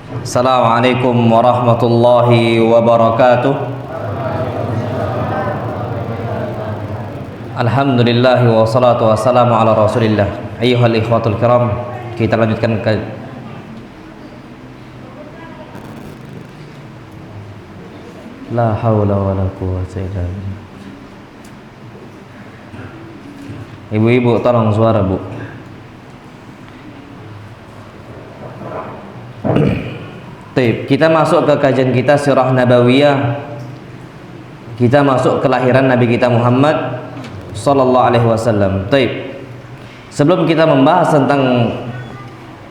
Assalamualaikum warahmatullahi wabarakatuh. Alhamdulillah wassalatu wassalamu ala rasulillah. Ayyuhal ikhwatul kiram, kita lanjutkan ke la haula wala quwwata illa billah. Ibu-ibu tolong suara, Bu. Baik, kita masuk ke kajian kita Sirah Nabawiyah. Kita masuk kelahiran Nabi kita Muhammad sallallahu alaihi wasallam. Baik. Sebelum kita membahas tentang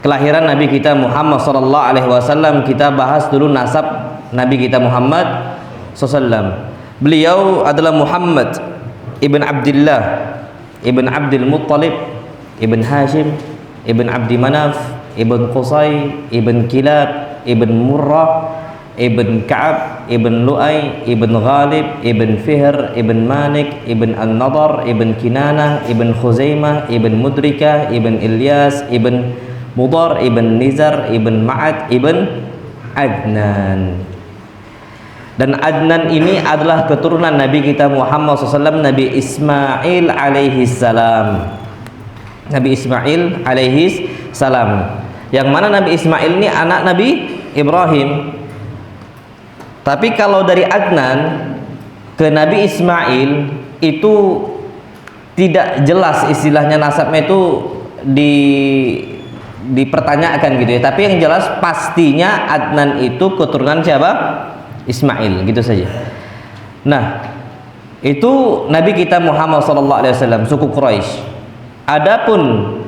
kelahiran Nabi kita Muhammad sallallahu alaihi wasallam, kita bahas dulu nasab Nabi kita Muhammad sallallahu. Beliau adalah Muhammad ibn Abdullah ibn Abdul Muttalib ibn Hashim ibn Abdi Manaf ibn Qusay ibn Kilab ibn Murrah ibn Ka'ab ibn Lu'ay ibn Ghalib ibn Fihr ibn Malik ibn An-Nadar ibn Kinanah ibn Khuzaimah ibn Mudrikah ibn Ilyas ibn Mudar ibn Nizar ibn Ma'ad ibn Adnan. Dan Adnan ini adalah keturunan Nabi kita Muhammad SAW, Nabi Ismail alaihi salam. Nabi Ismail alaihi salam, yang mana Nabi Ismail ini anak Nabi Ibrahim. Tapi kalau dari Adnan ke Nabi Ismail itu tidak jelas istilahnya, nasabnya itu dipertanyakan gitu ya. Tapi yang jelas pastinya Adnan itu keturunan siapa? Ismail, gitu saja. Nah, itu Nabi kita Muhammad SAW, suku Quraisy. Adapun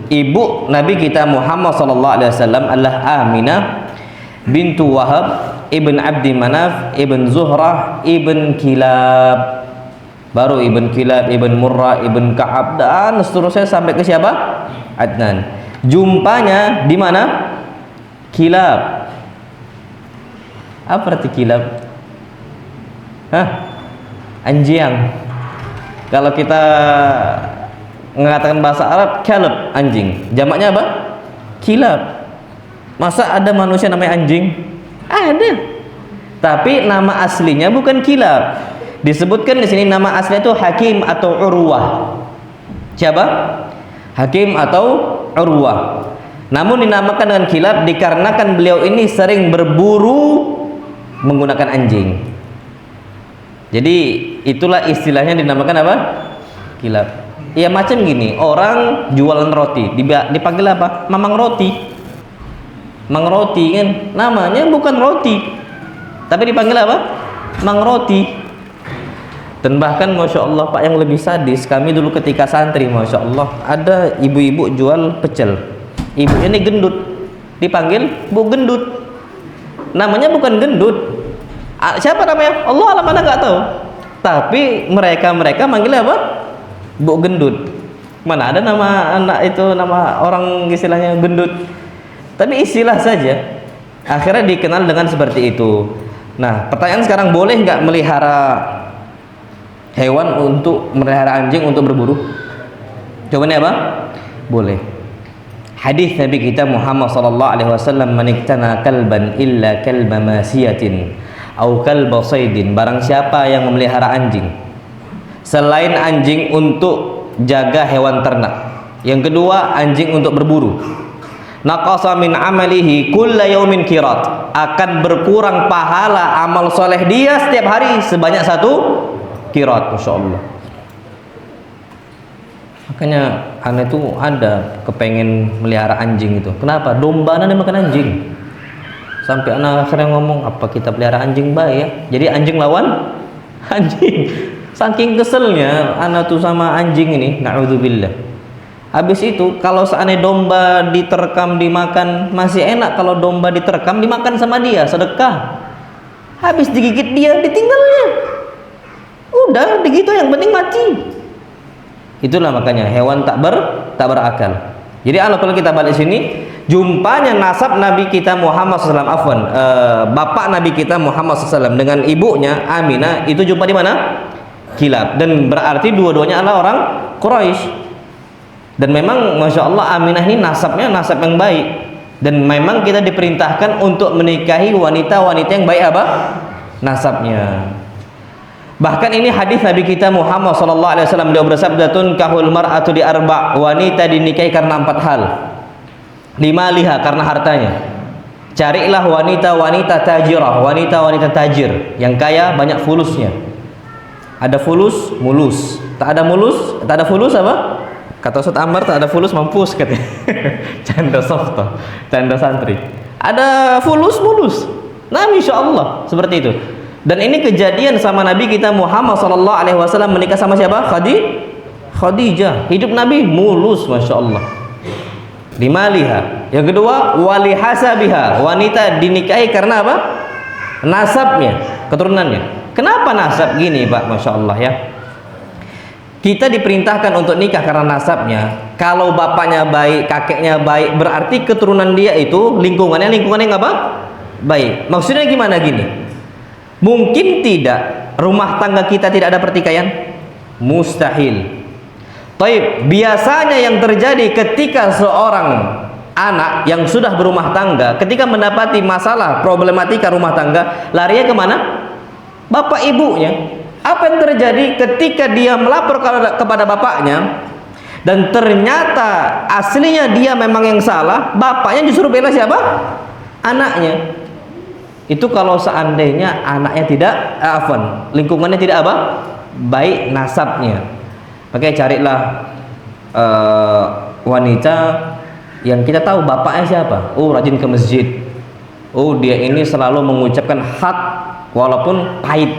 ibu Nabi kita Muhammad SAW adalah Aminah bintu Wahab ibn Abdi Manaf ibn Zuhrah ibn Kilab, baru ibn Kilab ibn Murrah ibn Ka'ab, dan seterusnya sampai ke siapa? Adnan. Jumpanya di mana? Kilab. Apa arti kilab? Anjing. Kalau kita mengatakan bahasa Arab, kalab, anjing. Jamaknya apa? Kilab. Masa ada manusia namanya anjing? Ada. Tapi nama aslinya bukan kilab. Disebutkan di sini nama aslinya itu Hakim atau Urwah. Siapa? Hakim atau Urwah. Namun dinamakan dengan kilab dikarenakan beliau ini sering berburu menggunakan anjing. Jadi itulah istilahnya dinamakan apa? Kilab. Ya macam gini, orang jualan roti dipanggil apa? Mamang roti. Mang roti kan namanya bukan roti, tapi dipanggil apa? Mang roti. Dan bahkan Masya Allah Pak, yang lebih sadis, kami dulu ketika santri, Masya Allah, ada ibu-ibu jual pecel. Ibu ini gendut, dipanggil Bu Gendut. Namanya bukan gendut. Siapa namanya? Allah alam, mana nggak tahu. Tapi mereka manggilnya apa? Bu Gendut. Mana ada nama anak itu, nama orang istilahnya gendut. Tapi istilah saja. Akhirnya dikenal dengan seperti itu. Nah, pertanyaan sekarang, boleh nggak melihara hewan untuk melihara anjing untuk berburu? Jawabannya apa? Boleh. Hadis Nabi kita Muhammad sallallahu alaihi wasallam, "Man iktana kalban illa kalba masiyatin au kalba saydin." Barang siapa yang memelihara anjing selain anjing untuk jaga hewan ternak, yang kedua anjing untuk berburu, naqasa min amalihi kulla yaumin qirat, akan berkurang pahala amal soleh dia setiap hari sebanyak 1 qirat. Masya Allah. Makanya anak itu ada kepengen melihara anjing itu. Kenapa? Domba anak makan anjing. Sampai anak akhirnya ngomong, apa kita pelihara anjing baik ya? Jadi anjing lawan anjing. Saking keselnya anak tuh sama anjing ini, na'udzubillah. Habis itu kalau seandainya domba diterkam dimakan, masih enak. Kalau domba diterkam dimakan sama dia, sedekah. Habis digigit dia, ditinggalnya. Udah, begitu, yang penting mati. Itulah makanya hewan tak berakal. Jadi kalau kita balik sini, jumpanya nasab Nabi kita Muhammad SAW, bapak Nabi kita Muhammad SAW dengan ibunya Aminah itu jumpa di mana? Kilab. Dan berarti dua-duanya adalah orang Quraisy. Dan memang Masya Allah Aminah ini nasabnya nasab yang baik. Dan memang kita diperintahkan untuk menikahi wanita-wanita yang baik apa? Nasabnya. Bahkan ini hadis Nabi kita Muhammad sallallahu alaihi wasallam, beliau bersabda, tunkahul mar'atu di arba', wanita dinikahi karena 4 hal. Limaliha, karena hartanya. Carilah wanita-wanita tajirah, wanita-wanita tajir yang kaya, banyak fulusnya. Ada fulus, mulus. Tak ada mulus, tak ada fulus apa? Kata Ustaz Ammar, tak ada fulus mampus katanya. Canda soft, canda santri. Ada fulus, mulus. Nah, insyaallah seperti itu. Dan ini kejadian sama Nabi kita Muhammad sallallahu alaihi wasallam menikah sama siapa? Khadijah. Hidup Nabi mulus, masya Allah. Limaliha. Yang kedua, walihasabiha. Wanita dinikahi karena apa? Nasabnya, keturunannya. Kenapa nasab gini, Pak? Masya Allah ya. Kita diperintahkan untuk nikah karena nasabnya. Kalau bapaknya baik, kakeknya baik, berarti keturunan dia itu lingkungannya yang apa? Baik. Maksudnya gimana gini? Mungkin tidak rumah tangga kita tidak ada pertikaian? Mustahil. Taib, biasanya yang terjadi ketika seorang anak yang sudah berumah tangga, ketika mendapati masalah problematika rumah tangga, larinya kemana? Bapak ibunya. Apa yang terjadi ketika dia melapor kepada bapaknya dan ternyata aslinya dia memang yang salah, bapaknya justru bela siapa? Anaknya. Itu kalau seandainya anaknya tidak lingkungannya tidak apa? Baik nasabnya. Makanya carilah wanita yang kita tahu bapaknya siapa. Oh, rajin ke masjid. Oh, dia ini selalu mengucapkan hak walaupun pahit.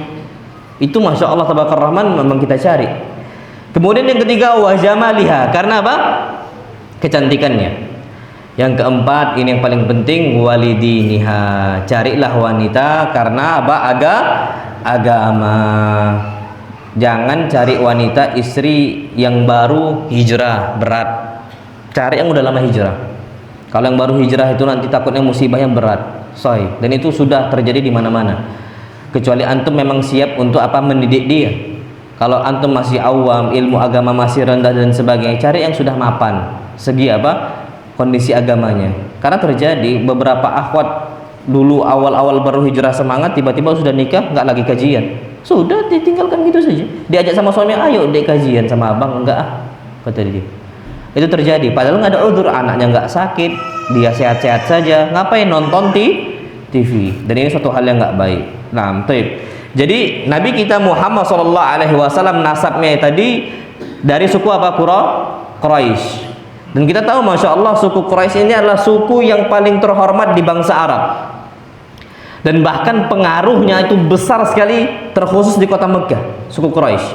Itu masya Allah tabarakallah rahman memang kita cari. Kemudian yang ketiga, wajamaliha, karena apa? Kecantikannya. Yang keempat, ini yang paling penting, walidiniha. Carilah wanita karena apa? Agama. Jangan cari wanita istri yang baru hijrah, berat. Cari yang udah lama hijrah. Kalau yang baru hijrah itu nanti takutnya musibahnya berat. Dan itu sudah terjadi di mana-mana. Kecuali antum memang siap untuk apa? Mendidik dia. Kalau antum masih awam, ilmu agama masih rendah dan sebagainya, cari yang sudah mapan. Segi apa? Kondisi agamanya. Karena terjadi beberapa akhwat dulu awal-awal baru hijrah semangat, tiba-tiba sudah nikah, nggak lagi kajian. Sudah ditinggalkan gitu saja. Diajak sama suami, ayo dek kajian sama abang, enggak kata dia. Itu terjadi. Padahal nggak ada udzur, anaknya nggak sakit, dia sehat-sehat saja. Ngapain nonton TV? Dan ini suatu hal yang nggak baik. Nah, taib. Jadi Nabi kita Muhammad SAW nasabnya tadi dari suku apa? Quraisy. Dan kita tahu masya Allah suku Quraisy ini adalah suku yang paling terhormat di bangsa Arab. Dan bahkan pengaruhnya itu besar sekali, terkhusus di kota Mekah, suku Quraisy.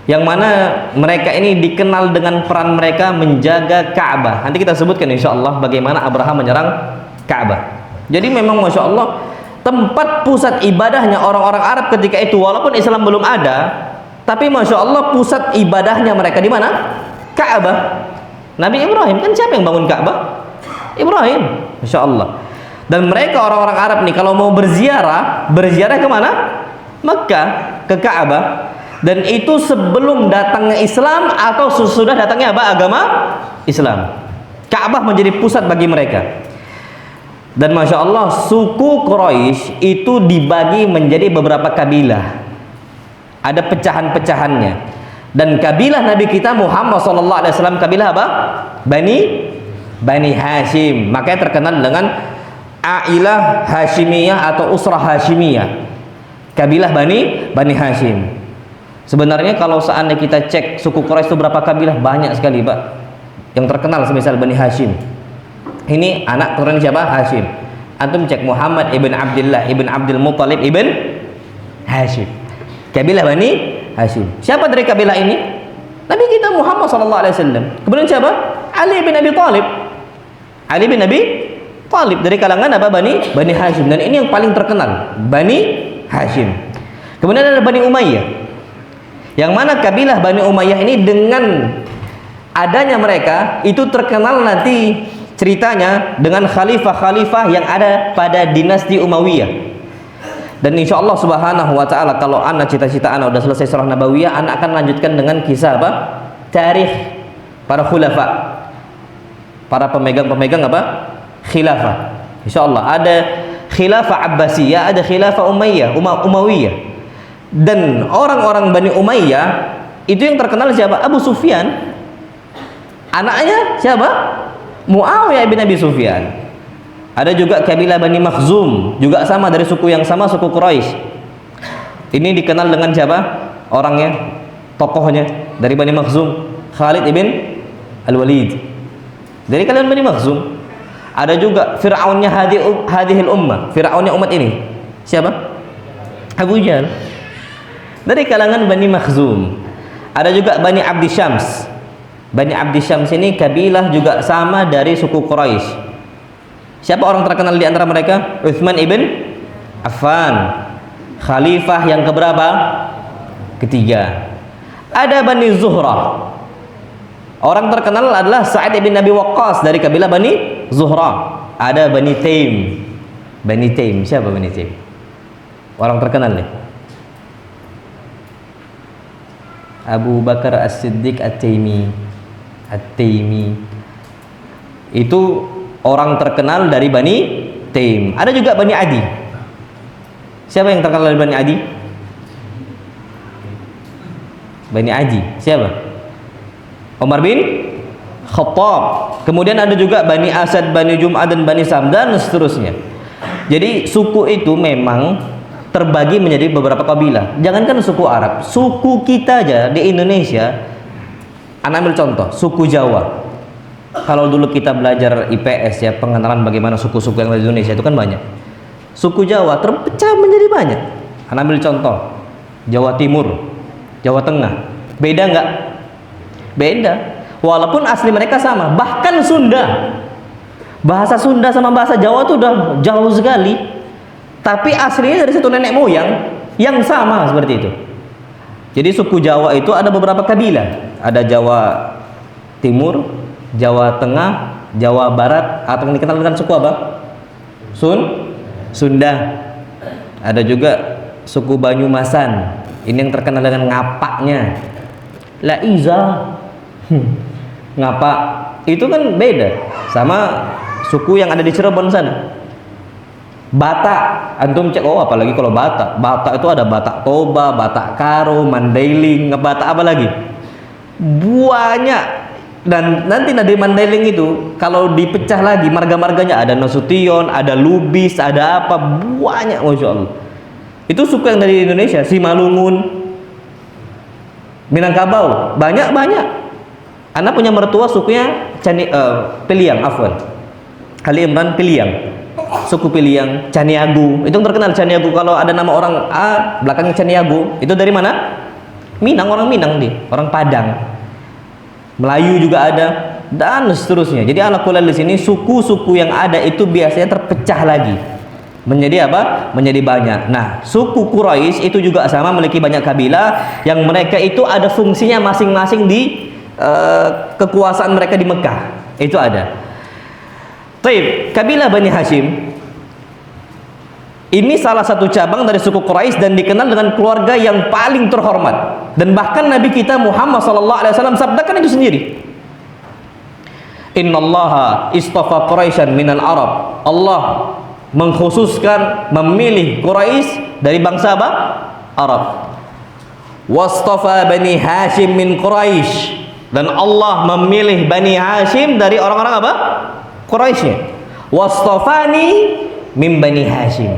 Yang mana mereka ini dikenal dengan peran mereka menjaga Ka'bah. Nanti kita sebutkan insya Allah bagaimana Abraham menyerang Ka'bah. Jadi memang masya Allah tempat pusat ibadahnya orang-orang Arab ketika itu, walaupun Islam belum ada, tapi masya Allah pusat ibadahnya mereka di mana? Ka'bah. Nabi Ibrahim kan siapa yang bangun Ka'bah? Ibrahim, masya Allah. Dan mereka orang-orang Arab nih kalau mau berziarah kemana? Mekah, ke Ka'bah. Dan itu sebelum datangnya Islam atau sesudah datangnya apa? Agama Islam. Ka'bah menjadi pusat bagi mereka. Dan masya Allah suku Quraisy itu dibagi menjadi beberapa kabilah. Ada pecahan-pecahannya. Dan kabilah Nabi kita Muhammad SAW kabilah apa? Bani Hashim. Makanya terkenal dengan Ailah Hashimiyah atau Usrah Hashimiyah. Kabilah Bani Hashim. Sebenarnya kalau seandainya kita cek suku Quraisy itu berapa kabilah, banyak sekali Pak. Yang terkenal semisal Bani Hashim. Ini anak keturunan siapa? Hashim. Antum cek Muhammad ibn Abdullah ibn Abdul Muttalib ibn Hashim. Kabilah Bani Hashim. Siapa dari kabilah ini? Nabi kita Muhammad SAW. Kemudian siapa? Ali bin Abi Thalib. Ali bin Abi Thalib dari kalangan apa? Bani Hashim. Dan ini yang paling terkenal, Bani Hashim. Kemudian ada Bani Umayyah. Yang mana kabilah Bani Umayyah ini dengan adanya mereka itu terkenal nanti ceritanya dengan khalifah-khalifah yang ada pada dinasti Umayyah. Dan insya Allah subhanahu wa ta'ala kalau anak cita-cita anak udah selesai surah Nabawiyah, anak akan lanjutkan dengan kisah apa? Tarikh para khulafa, para pemegang-pemegang apa? khilafah. Insyaallah ada khilafah Abbasiyah, ada khilafah Umayyah. Dan orang-orang Bani Umayyah itu yang terkenal siapa? Abu Sufyan. Anaknya siapa? Muawiyah bin Abi Sufyan. Ada juga kabilah Bani Makhzum, juga sama dari suku yang sama, suku Quraisy. Ini dikenal dengan siapa? Orangnya, tokohnya dari Bani Makhzum, Khalid ibn Al-Walid. Dari kalian Bani Makhzum. Ada juga Fir'aunnya hadhil ummah, Fir'aunnya umat ini. Siapa? Abu Jahal. Dari kalangan Bani Makhzum. Ada juga Bani Abdi Syams. Bani Abdi Syams ini kabilah juga sama dari suku Quraisy. Siapa orang terkenal di antara mereka? Utsman ibn Affan, khalifah yang keberapa? Ketiga. Ada Bani Zuhrah. Orang terkenal adalah Sa'id ibn Abi Waqqas dari kabilah Bani Zuhrah. Ada Bani Taim. Bani Taim, siapa Bani Taim? Orang terkenal nih. Abu Bakar As-Siddiq At-Taimi. At-Taimi. Itu orang terkenal dari Bani Taim. Ada juga Bani Adi. Siapa yang terkenal dari Bani Adi? Bani Adi. Siapa? Umar bin Khattab. Kemudian ada juga Bani Asad, Bani Jum'ah, dan Bani Sam, dan seterusnya. Jadi suku itu memang terbagi menjadi beberapa kabilah. Jangankan suku Arab, suku kita aja di Indonesia. Anda ambil contoh, suku Jawa. Kalau dulu kita belajar IPS ya, pengenalan bagaimana suku-suku yang ada di Indonesia itu kan banyak. Suku Jawa terpecah menjadi banyak. Anda ambil contoh, Jawa Timur, Jawa Tengah. Beda nggak? Beda. Walaupun asli mereka sama. Bahkan Sunda. Bahasa Sunda sama bahasa Jawa itu udah jauh sekali. Tapi aslinya dari satu nenek moyang yang sama seperti itu. Jadi suku Jawa itu ada beberapa kabilah. Ada Jawa Timur, Jawa Tengah, Jawa Barat, atau yang dikenal dengan suku apa? Sunda. Ada juga suku Banyumasan. Ini yang terkenal dengan ngapaknya. Laiza. Ngapak. Itu kan beda sama suku yang ada di Cirebon sana. Batak, antum cek, oh apalagi kalau Batak. Batak itu ada Batak Toba, Batak Karo, Mandailing, Batak apa lagi? Banyak. Dan nanti dari Mandailing itu kalau dipecah lagi marga-marganya ada Nasution, ada Lubis, ada apa, banyak, masya Allah. Itu suku yang dari Indonesia, Simalungun, Minangkabau, banyak. Anak punya mertua sukunya Piliang, afwan, Ali Imran Piliang, suku Piliang, Caniagu. Itu yang terkenal Caniagu. Kalau ada nama orang A belakangnya Caniagu, itu dari mana? Minang, orang Minang dia, orang Padang. Melayu juga ada, dan seterusnya. Jadi ala kulli di sini suku-suku yang ada itu biasanya terpecah lagi menjadi apa? Menjadi banyak. Nah, suku Quraisy itu juga sama, memiliki banyak kabilah yang mereka itu ada fungsinya masing-masing di kekuasaan mereka di Mekah. Itu ada. Taib, kabilah Bani Hashim ini salah satu cabang dari suku Quraisy dan dikenal dengan keluarga yang paling terhormat. Dan bahkan Nabi kita Muhammad SAW sabdakan itu sendiri. Innallaha istafa Quraisyan minal Arab. Allah mengkhususkan, memilih Quraisy dari bangsa apa? Arab. Wastafa Bani Hashim min Quraisy. Dan Allah memilih Bani Hashim dari orang-orang apa? Quraisy. Wastafani min Bani Hashim.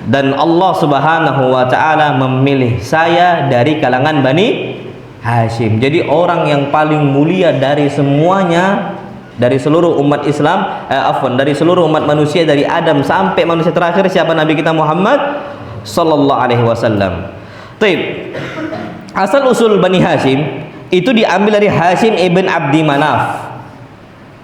Dan Allah Subhanahu wa taala memilih saya dari kalangan Bani Hashim. Jadi orang yang paling mulia dari semuanya, dari seluruh umat Islam, dari seluruh umat manusia, dari Adam sampai manusia terakhir, siapa? Nabi kita Muhammad sallallahu alaihi wasallam. Baik. Asal usul Bani Hashim itu diambil dari Hashim ibn Abdi Manaf,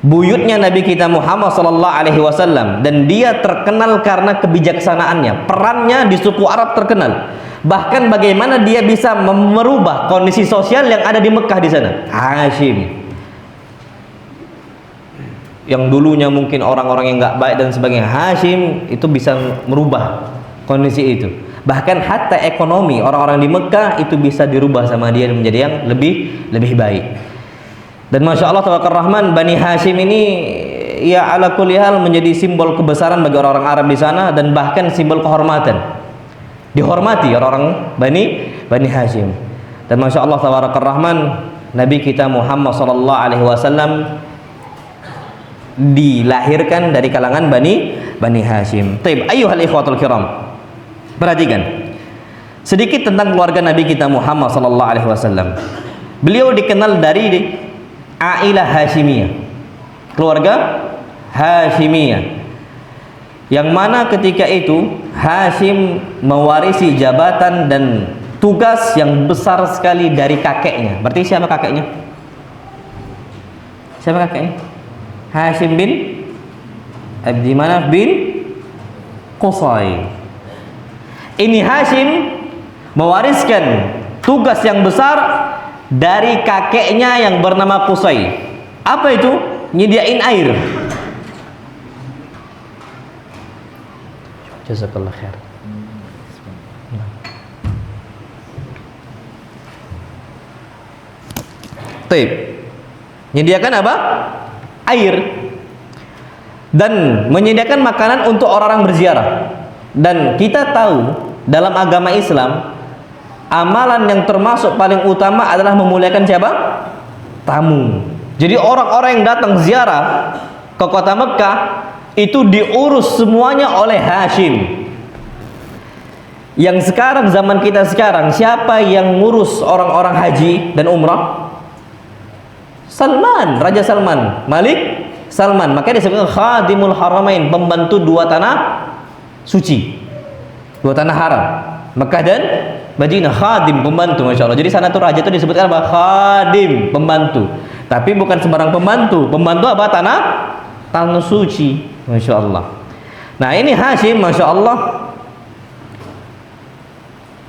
buyutnya Nabi kita Muhammad sallallahu alaihi wasallam, dan dia terkenal karena kebijaksanaannya. Perannya di suku Arab terkenal. Bahkan bagaimana dia bisa merubah kondisi sosial yang ada di Mekah di sana. Hashim yang dulunya mungkin orang-orang yang nggak baik dan sebagainya, Hashim itu bisa merubah kondisi itu. Bahkan hatta ekonomi orang-orang di Mekah itu bisa dirubah sama dia menjadi yang lebih baik. Dan masya Allah tabarakar Rahman, Bani Hashim ini ya ala kulli hal menjadi simbol kebesaran bagi orang-orang Arab di sana dan bahkan simbol kehormatan. Dihormati orang-orang Bani Hashim. Dan masya Allah tabarakar rahman, Nabi kita Muhammad sallallahu alaihi wasallam dilahirkan dari kalangan Bani Hashim. Taib, ayyuhal ikhwatul kiram. Perhatikan sedikit tentang keluarga Nabi kita Muhammad sallallahu alaihi wasallam. Beliau dikenal dari Ailah Hashimiyah, keluarga Hashimiyah, yang mana ketika itu Hashim mewarisi jabatan dan tugas yang besar sekali dari kakeknya. Berarti siapa kakeknya? Siapa kakeknya? Hashim bin Abdi Manaf bin Qusay. Ini Hashim mewariskan tugas yang besar dari kakeknya yang bernama Qusay. Apa itu? Nyediain air. Jazakallah khair. Taib. Menyediakan apa? Air. Dan menyediakan makanan untuk orang-orang berziarah. Dan kita tahu dalam agama Islam, amalan yang termasuk paling utama adalah memuliakan siapa? Tamu. Jadi orang-orang yang datang ziarah ke kota Mekah itu diurus semuanya oleh Hashim. Yang sekarang, zaman kita sekarang, siapa yang ngurus orang-orang haji dan umrah? Salman, Raja Salman, Malik Salman. Makanya disebutkan Khadimul Haramain, pembantu dua tanah suci, dua tanah haram, Mekah dan Madinah. Khadim, pembantu, masya Allah. Jadi sana tuh raja itu disebutkan apa? Khadim, pembantu. Tapi bukan sembarang pembantu. Pembantu apa? Tanah suci, masya Allah. Nah ini Hashim, masya Allah,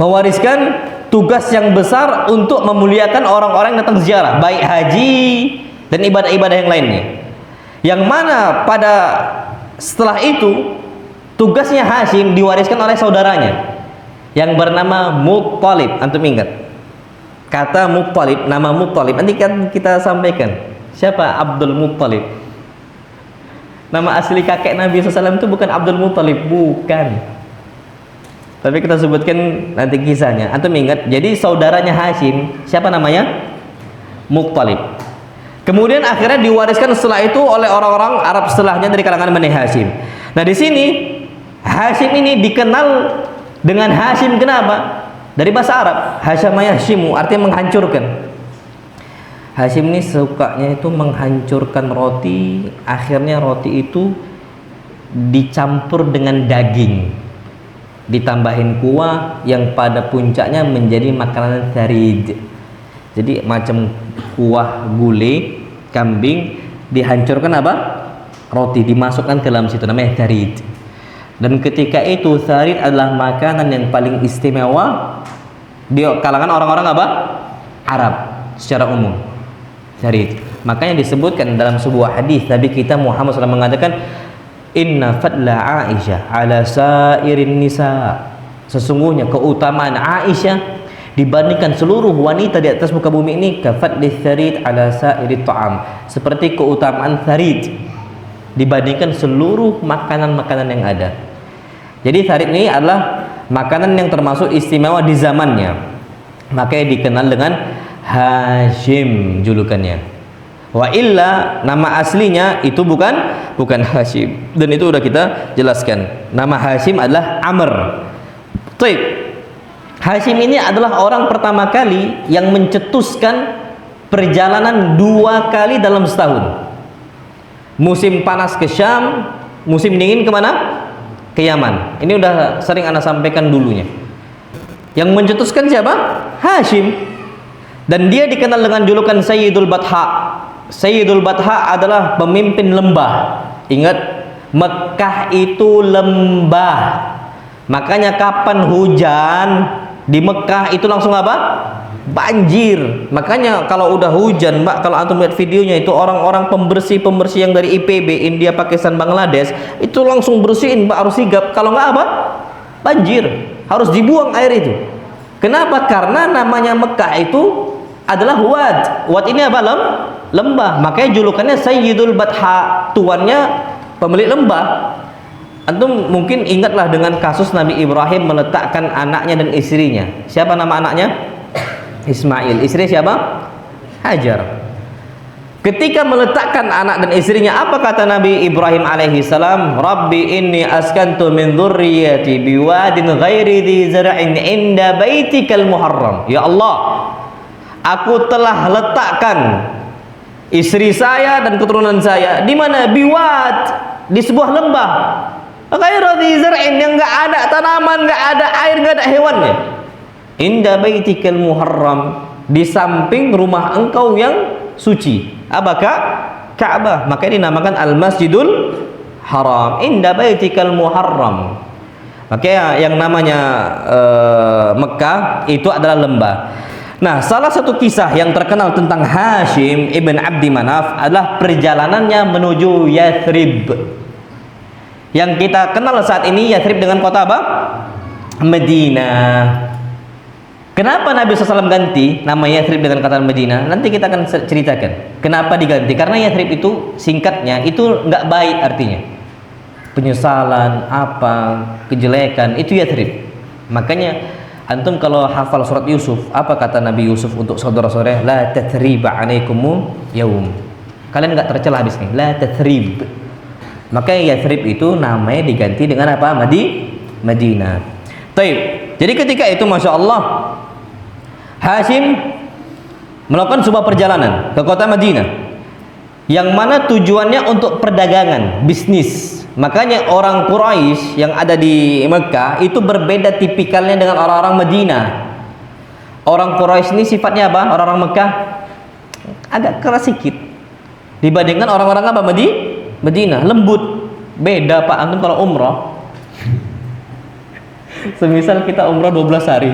mewariskan tugas yang besar untuk memuliakan orang-orang yang datang ziarah, baik haji dan ibadah-ibadah yang lainnya. Yang mana pada setelah itu tugasnya Hashim diwariskan oleh saudaranya yang bernama Muttalib. Antum ingat kata Muttalib, nama Muttalib nanti kan kita sampaikan. Siapa Abdul Muttalib? Nama asli kakek Nabi SAW itu bukan Abdul Muttalib, bukan. Tapi kita sebutkan nanti kisahnya. Antum ingat? Jadi saudaranya Hashim, siapa namanya? Muttalib. Kemudian akhirnya diwariskan setelah itu oleh orang-orang Arab setelahnya dari kalangan Bani Hashim. Nah di sini Hashim ini dikenal dengan Hashim, kenapa? Dari bahasa Arab, Hasyamayah Shimu, artinya menghancurkan. Hashim ini sukanya itu menghancurkan roti. Akhirnya roti itu dicampur dengan daging, ditambahin kuah yang pada puncaknya menjadi makanan tharid. Jadi macam kuah gulai kambing dihancurkan apa? Roti dimasukkan ke dalam situ, namanya tharid. Dan ketika itu tharid adalah makanan yang paling istimewa di kalangan orang-orang apa? Arab secara umum. Tharid. Makanya disebutkan dalam sebuah hadis Nabi kita Muhammad SAW mengatakan, inna fadla Aisyah ala sairin nisa, sesungguhnya keutamaan Aisyah dibandingkan seluruh wanita di atas muka bumi ini, kafadli tharid ala sairit ta'am, seperti keutamaan tharid dibandingkan seluruh makanan-makanan yang ada. Jadi tharid ini adalah makanan yang termasuk istimewa di zamannya, makanya dikenal dengan Hashim julukannya. Wa illa nama aslinya itu bukan Hashim, dan itu udah kita jelaskan. Nama Hashim adalah Amr. Taib. Hashim ini adalah orang pertama kali yang mencetuskan perjalanan 2 kali dalam setahun. Musim panas ke Syam, musim dingin kemana? Ke Yaman. Ini udah sering Anda sampaikan dulunya. Yang mencetuskan siapa? Hashim. Dan dia dikenal dengan julukan Sayyidul Batha. Sayyidul Batha adalah pemimpin lembah. Ingat, Mekah itu lembah. Makanya kapan hujan di Mekah itu langsung apa? Banjir. Makanya kalau udah hujan, Mbak, kalau antum lihat videonya itu orang-orang pembersih yang dari IPB, India, Pakistan, Bangladesh, itu langsung bersihin, Mbak, harus sigap. Kalau nggak apa? Banjir. Harus dibuang air itu. Kenapa? Karena namanya Mekah itu adalah Wad. Wad ini apa? lembah. Makanya julukannya Sayyidul Batha, tuannya pemilik lembah. Antum mungkin ingatlah dengan kasus Nabi Ibrahim meletakkan anaknya dan istrinya. Siapa nama anaknya? Ismail. Istri siapa? Hajar. Ketika meletakkan anak dan istrinya, apa kata Nabi Ibrahim alaihi salam? Rabbi inni askantu min dzurriyyati biwadin ghairi dzi zar'in inda baitikal muharram. Ya Allah, aku telah letakkan istri saya dan keturunan saya di mana? Biwad, di sebuah lembah. Ghairi dzi zar'in, yang enggak ada tanaman, enggak ada air, enggak ada hewannya. Inda baitikal muharram, di samping rumah engkau yang suci. Apakah? Ka'bah. Maka dinamakan Al-Masjidul Haram. Inda baitikal muharram. Maka yang namanya Mekah itu adalah lembah. Nah, salah satu kisah yang terkenal tentang Hashim ibn Abdi Manaf adalah perjalanannya menuju Yathrib. Yang kita kenal saat ini Yathrib dengan kota apa? Madinah. Kenapa Nabi SAW ganti nama Yathrib dengan kata Madinah? Nanti kita akan ceritakan kenapa diganti. Karena Yathrib itu singkatnya itu nggak baik artinya. Penyesalan, apa, kejelekan, itu Yathrib. Makanya antum kalau hafal surat Yusuf, apa kata Nabi Yusuf untuk saudara-saudara? La tathriba alaikumu yaum. Kalian nggak tercela habis nih. La tathrib. Makanya Yathrib itu namanya diganti dengan apa? Madinah. Taib. Jadi ketika itu Masya Allah, Hashim melakukan sebuah perjalanan ke kota Madinah yang mana tujuannya untuk perdagangan, bisnis. Makanya orang Quraisy yang ada di Mekah itu berbeda tipikalnya dengan orang-orang Madinah. Orang Quraisy ini sifatnya apa? Orang-orang Mekah agak keras sedikit dibandingkan orang-orang apa? Madinah, lembut. Beda Pak, antum kalau umroh, semisal kita umroh 12 hari,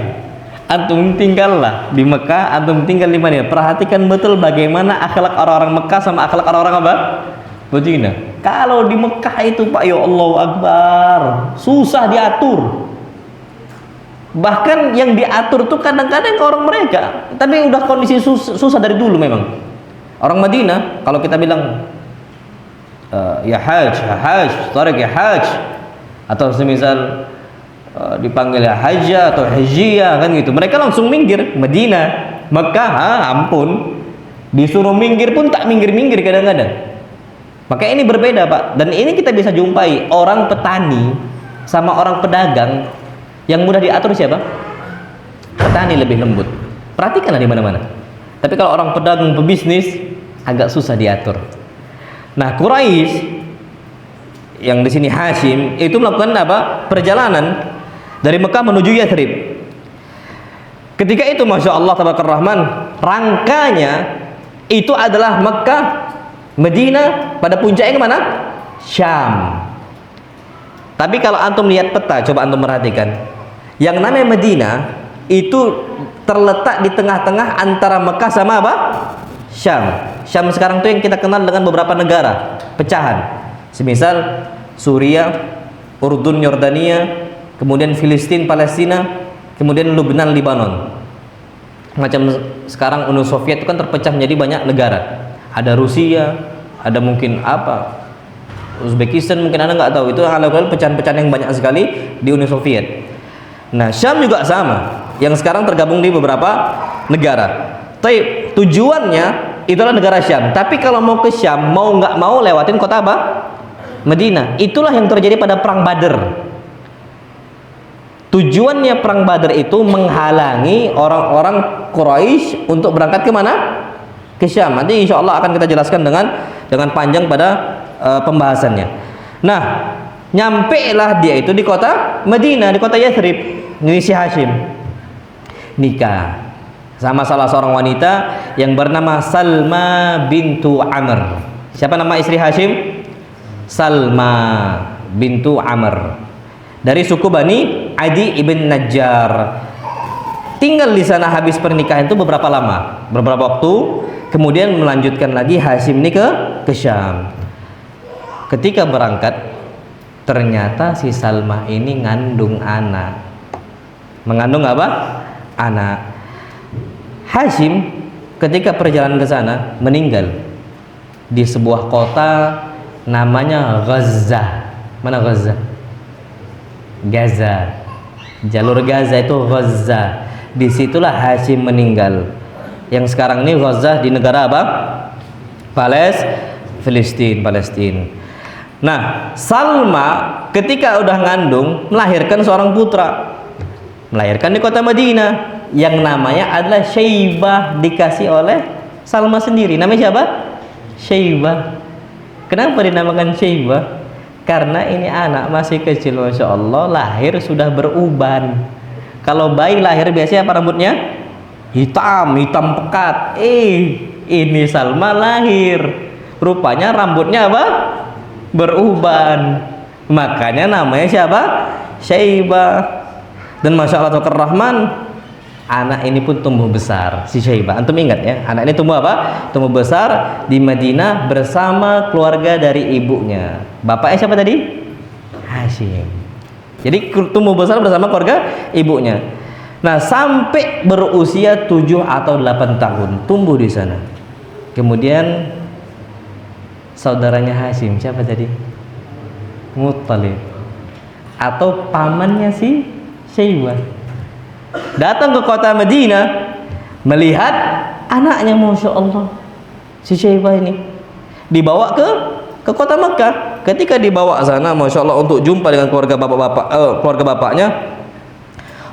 antum tinggallah di Mekah, antum tinggal di mana? Perhatikan betul bagaimana akhlak orang-orang Mekah sama akhlak orang-orang apa? Madinah. Kalau di Mekah itu Pak, ya Allahu Akbar, susah diatur. Bahkan yang diatur tuh kadang-kadang orang mereka, tapi udah kondisi susah dari dulu memang. Orang Madinah kalau kita bilang ya haj, tarik ya haj, atau semisal dipanggil ya hajjah atau hajjiyah kan gitu, mereka langsung minggir. Madinah, Mekah, ampun, disuruh minggir pun tak minggir-minggir kadang-kadang. Maka ini berbeda Pak, dan ini kita bisa jumpai orang petani sama orang pedagang yang mudah diatur siapa? Petani lebih lembut, perhatikanlah di mana-mana. Tapi kalau orang pedagang pebisnis agak susah diatur. Nah, Quraisy yang di sini Hashim itu melakukan apa? Perjalanan dari Mekah menuju Yathrib. Ketika itu Masya Allah Tabarakallah Rahman, rangkanya itu adalah Mekah, Madinah, pada puncaknya kemana? Syam. Tapi kalau antum lihat peta, coba antum perhatikan, yang namanya Madinah itu terletak di tengah-tengah antara Mekah sama apa? Syam. Syam sekarang itu yang kita kenal dengan beberapa negara pecahan, semisal Suriah, Urdun, Yordania, kemudian Filistin, Palestina, kemudian Lebanon, Libanon. Macam sekarang Uni Soviet itu kan terpecah menjadi banyak negara. Ada Rusia, ada mungkin apa, Uzbekistan mungkin Anda nggak tahu. Itu hal-hal pecahan-pecahan yang banyak sekali di Uni Soviet. Nah, Syam juga sama, yang sekarang tergabung di beberapa negara. Tapi tujuannya itulah negara Syam. Tapi kalau mau ke Syam, mau nggak mau lewatin kota apa? Madinah. Itulah yang terjadi pada perang Badar. Tujuannya perang Badar itu menghalangi orang-orang Quraisy untuk berangkat ke mana? Ke Syam. Nanti insya Allah akan kita jelaskan dengan panjang pada pembahasannya. Nah, nyampe lah dia itu di kota Madinah, di kota Yathrib. Ini si Hashim nikah sama salah seorang wanita yang bernama Salma bintu Amr. Siapa nama istri Hashim? Salma bintu Amr, dari suku Bani Adi ibn Najjar. Tinggal di sana habis pernikahan itu beberapa lama, beberapa waktu, kemudian melanjutkan lagi Hashim ini ke Syam. Ketika berangkat, ternyata si Salma ini ngandung anak. Mengandung apa? Anak. Hashim ketika perjalanan ke sana meninggal di sebuah kota namanya Gaza. Mana Gaza? Gaza. Jalur Gaza itu Gaza. Disitulah Hashim meninggal. Yang sekarang ini Gaza di negara apa? Palestina. Nah, Salma ketika udah ngandung melahirkan seorang putra. Melahirkan di kota Madinah yang namanya adalah Syaibah, dikasih oleh Salma sendiri. Namanya siapa? Syaibah. Kenapa dinamakan Syaibah? Karena ini anak masih kecil, Masya Allah, lahir sudah beruban. Kalau bayi lahir biasanya apa rambutnya? Hitam pekat. Ini Salma lahir, rupanya rambutnya apa? Beruban. Makanya namanya siapa? Syaibah. Dan Masya Allah Rahman, anak ini pun tumbuh besar, si Syaibah. Antum ingat ya, anak ini tumbuh apa? Tumbuh besar di Madinah bersama keluarga dari ibunya. Bapaknya siapa tadi? Hashim. Jadi tumbuh besar bersama keluarga ibunya. Nah, sampai berusia 7 atau 8 tahun tumbuh di sana. Kemudian saudaranya Hashim, siapa tadi? Muttalib. Atau pamannya si Syaibah datang ke kota Madinah melihat anaknya, Masya Allah, si Syaibah ini dibawa ke kota Makkah. Ketika dibawa sana, Masya Allah, untuk jumpa dengan keluarga bapaknya,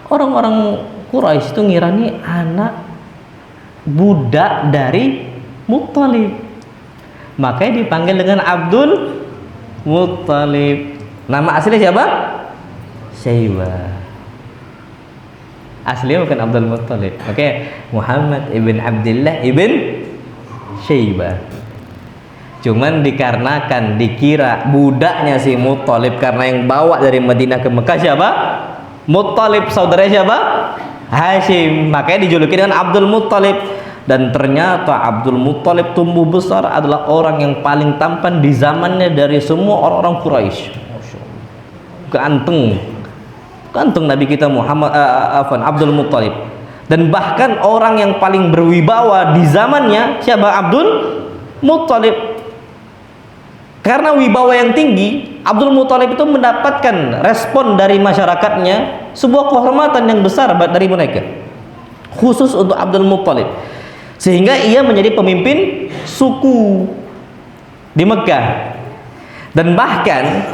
orang-orang Quraisy itu ngira nih anak budak dari Muttalib, makanya dipanggil dengan Abdul Muttalib. Nama aslinya siapa? Syaibah. Aslinya bukan Abdul Muttalib. Oke, Muhammad ibn Abdullah ibn Syaibah. Cuman dikarenakan dikira budaknya si Muttalib, karena yang bawa dari Madinah ke Mekah siapa? Muttalib, saudaranya siapa? Hashim. Makanya dijuluki dengan Abdul Muttalib. Dan ternyata Abdul Muttalib tumbuh besar adalah orang yang paling tampan di zamannya dari semua orang-orang Quraisy. Ganteng Nabi kita Muhammad Abdul Muttalib. Dan bahkan orang yang paling berwibawa di zamannya siapa? Abdul Muttalib. Karena wibawa yang tinggi, Abdul Muttalib itu mendapatkan respon dari masyarakatnya, sebuah kehormatan yang besar dari mereka, khusus untuk Abdul Muttalib, sehingga ia menjadi pemimpin suku di Mekah. Dan bahkan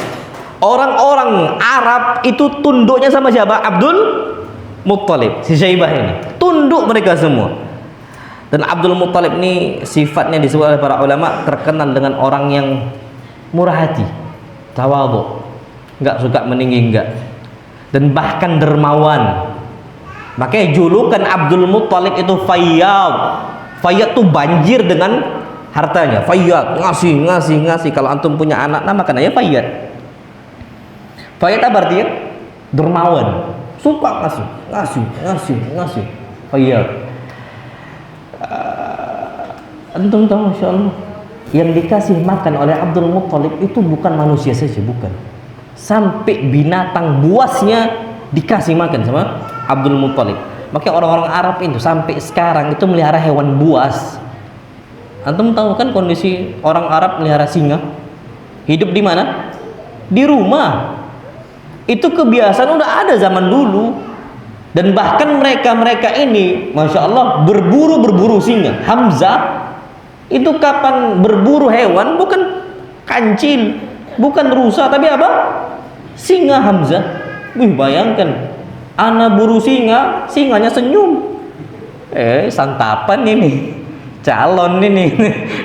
orang-orang Arab itu tunduknya sama siapa? Abdul Muttalib, si Syaibah ini tunduk mereka semua. Dan Abdul Muttalib ini sifatnya disebut oleh para ulama terkenal dengan orang yang murah hati, tawadhu, nggak suka meninggi, enggak, dan bahkan dermawan. Makanya julukan Abdul Muttalib itu Fayyad. Fayyad tuh banjir dengan hartanya. Fayyad, ngasih. Kalau antum punya anak, namakan aja Fayyad. Fayyad apa artinya? Dermawan, suka ngasih. Fayyad. Antum tahu, Masya Allah, yang dikasih makan oleh Abdul Muttalib itu bukan manusia saja, bukan, sampai binatang buasnya dikasih makan sama Abdul Muttalib. Makanya orang-orang Arab itu sampai sekarang itu melihara hewan buas. Antum tahu kan kondisi orang Arab melihara singa? Hidup di mana? Di rumah. Itu kebiasaan udah ada zaman dulu. Dan bahkan mereka ini, Masya Allah, berburu singa. Hamzah itu kapan berburu hewan, bukan kancil, bukan rusa, tapi apa? Singa Hamzah. Bayangkan, anak buru singa, singanya senyum. Santapan ini, calon ini,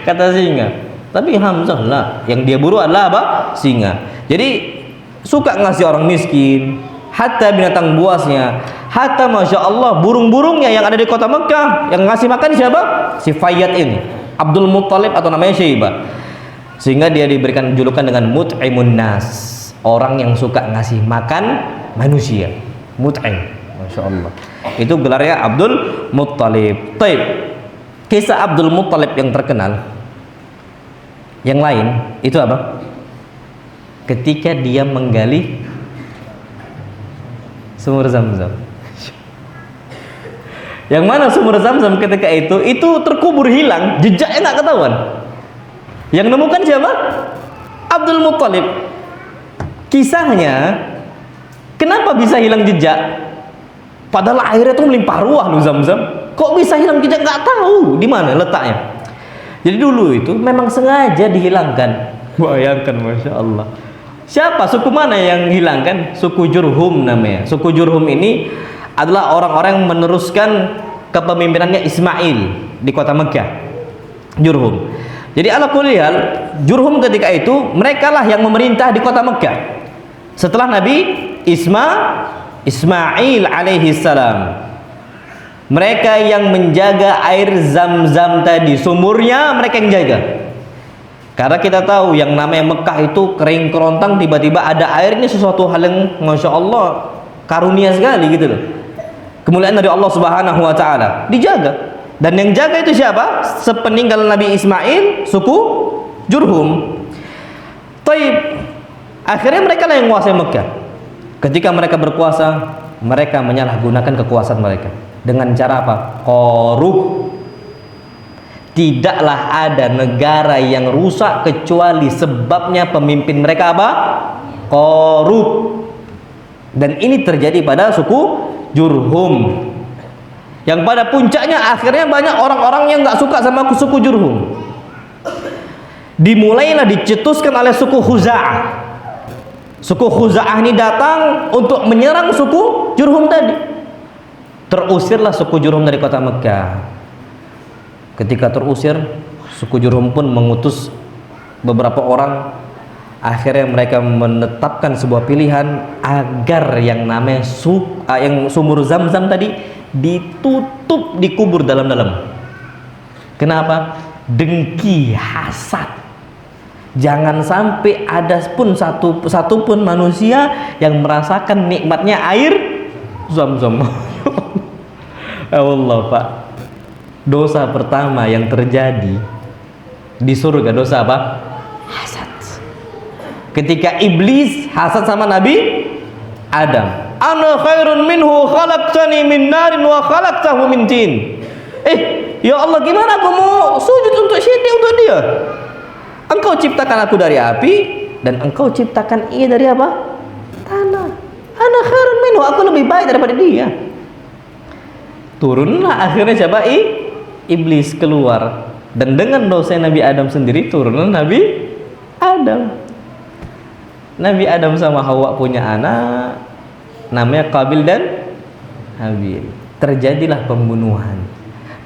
kata singa. Tapi Hamzah lah, yang dia buru adalah apa? Singa. Jadi suka ngasih orang miskin, hatta binatang buasnya, hatta Masya Allah burung-burungnya yang ada di kota Mekah, yang ngasih makan siapa? Si Fayyad ini, Abdul Muttalib atau namanya Syaibah. Sehingga dia diberikan julukan dengan Mut'imun Nas, orang yang suka ngasih makan manusia. Mut'im, Masya Allah, itu gelarnya Abdul Muttalib. Taib. Kisah Abdul Muttalib yang terkenal yang lain itu apa? Ketika dia menggali sumur Zam-Zam. Yang mana sumber Zam-Zam ketika itu terkubur hilang, jejaknya nggak ketahuan. Yang nemukan siapa? Abdul Muttalib. Kisahnya, kenapa bisa hilang jejak? Padahal airnya itu melimpah ruah loh Zam-Zam. Kok bisa hilang jejak? Nggak tahu di mana letaknya. Jadi dulu itu memang sengaja dihilangkan. Bayangkan, masya Allah. Siapa, suku mana yang hilangkan? Suku Jurhum namanya. Suku Jurhum ini adalah orang-orang yang meneruskan kepemimpinannya Ismail di kota Mekkah. Jurhum. Jadi ala kulli hal, Jurhum ketika itu mereka lah yang memerintah di kota Mekkah. Setelah Nabi Ismail alaihi salam, mereka yang menjaga air Zam-Zam tadi, sumurnya mereka yang jaga. Karena kita tahu yang namanya Mekah itu kering kerontang, tiba-tiba ada air, ini sesuatu hal yang masya Allah karunia sekali gitu loh. Kemuliaan dari Allah Subhanahu wa taala dijaga. Dan yang jaga itu siapa? Sepeninggal Nabi Ismail, suku Jurhum. Taib. Akhirnya mereka lah yang menguasai Mekah. Ketika mereka berkuasa, mereka menyalahgunakan kekuasaan mereka dengan cara apa? Korup. Tidaklah ada negara yang rusak kecuali sebabnya pemimpin mereka apa? Korup. Dan ini terjadi pada suku Jurhum. Yang pada puncaknya akhirnya banyak orang-orang yang nggak suka sama suku Jurhum. Dimulailah dicetuskan oleh suku Khuza'ah. Suku Khuza'ah ini datang untuk menyerang suku Jurhum tadi. Terusirlah suku Jurhum dari kota Mekkah. Ketika terusir, suku Jurhum pun mengutus beberapa orang. Akhirnya mereka menetapkan sebuah pilihan agar yang namanya sumur Zam-Zam tadi ditutup, dikubur dalam-dalam. Kenapa? Dengki, hasad. Jangan sampai ada pun satu pun manusia yang merasakan nikmatnya air Zam-Zam. Ya Allah, Pak. Dosa pertama yang terjadi di surga, dosa apa? Hasad. Ketika iblis hasad sama Nabi Adam, ana khairun minhu khalaqtani min narin wa khalaqtahu min tin. Ya Allah, gimana aku mau sujud untuk syirik untuk dia? Engkau ciptakan aku dari api dan engkau ciptakan ia dari apa? Tanah. Ana khairun minhu, aku lebih baik daripada dia. Turunlah akhirnya siapa? Iblis keluar. Dan dengan dosa Nabi Adam sendiri turunlah Nabi Adam. Nabi Adam sama Hawa punya anak namanya Qabil dan Habil. Terjadilah pembunuhan.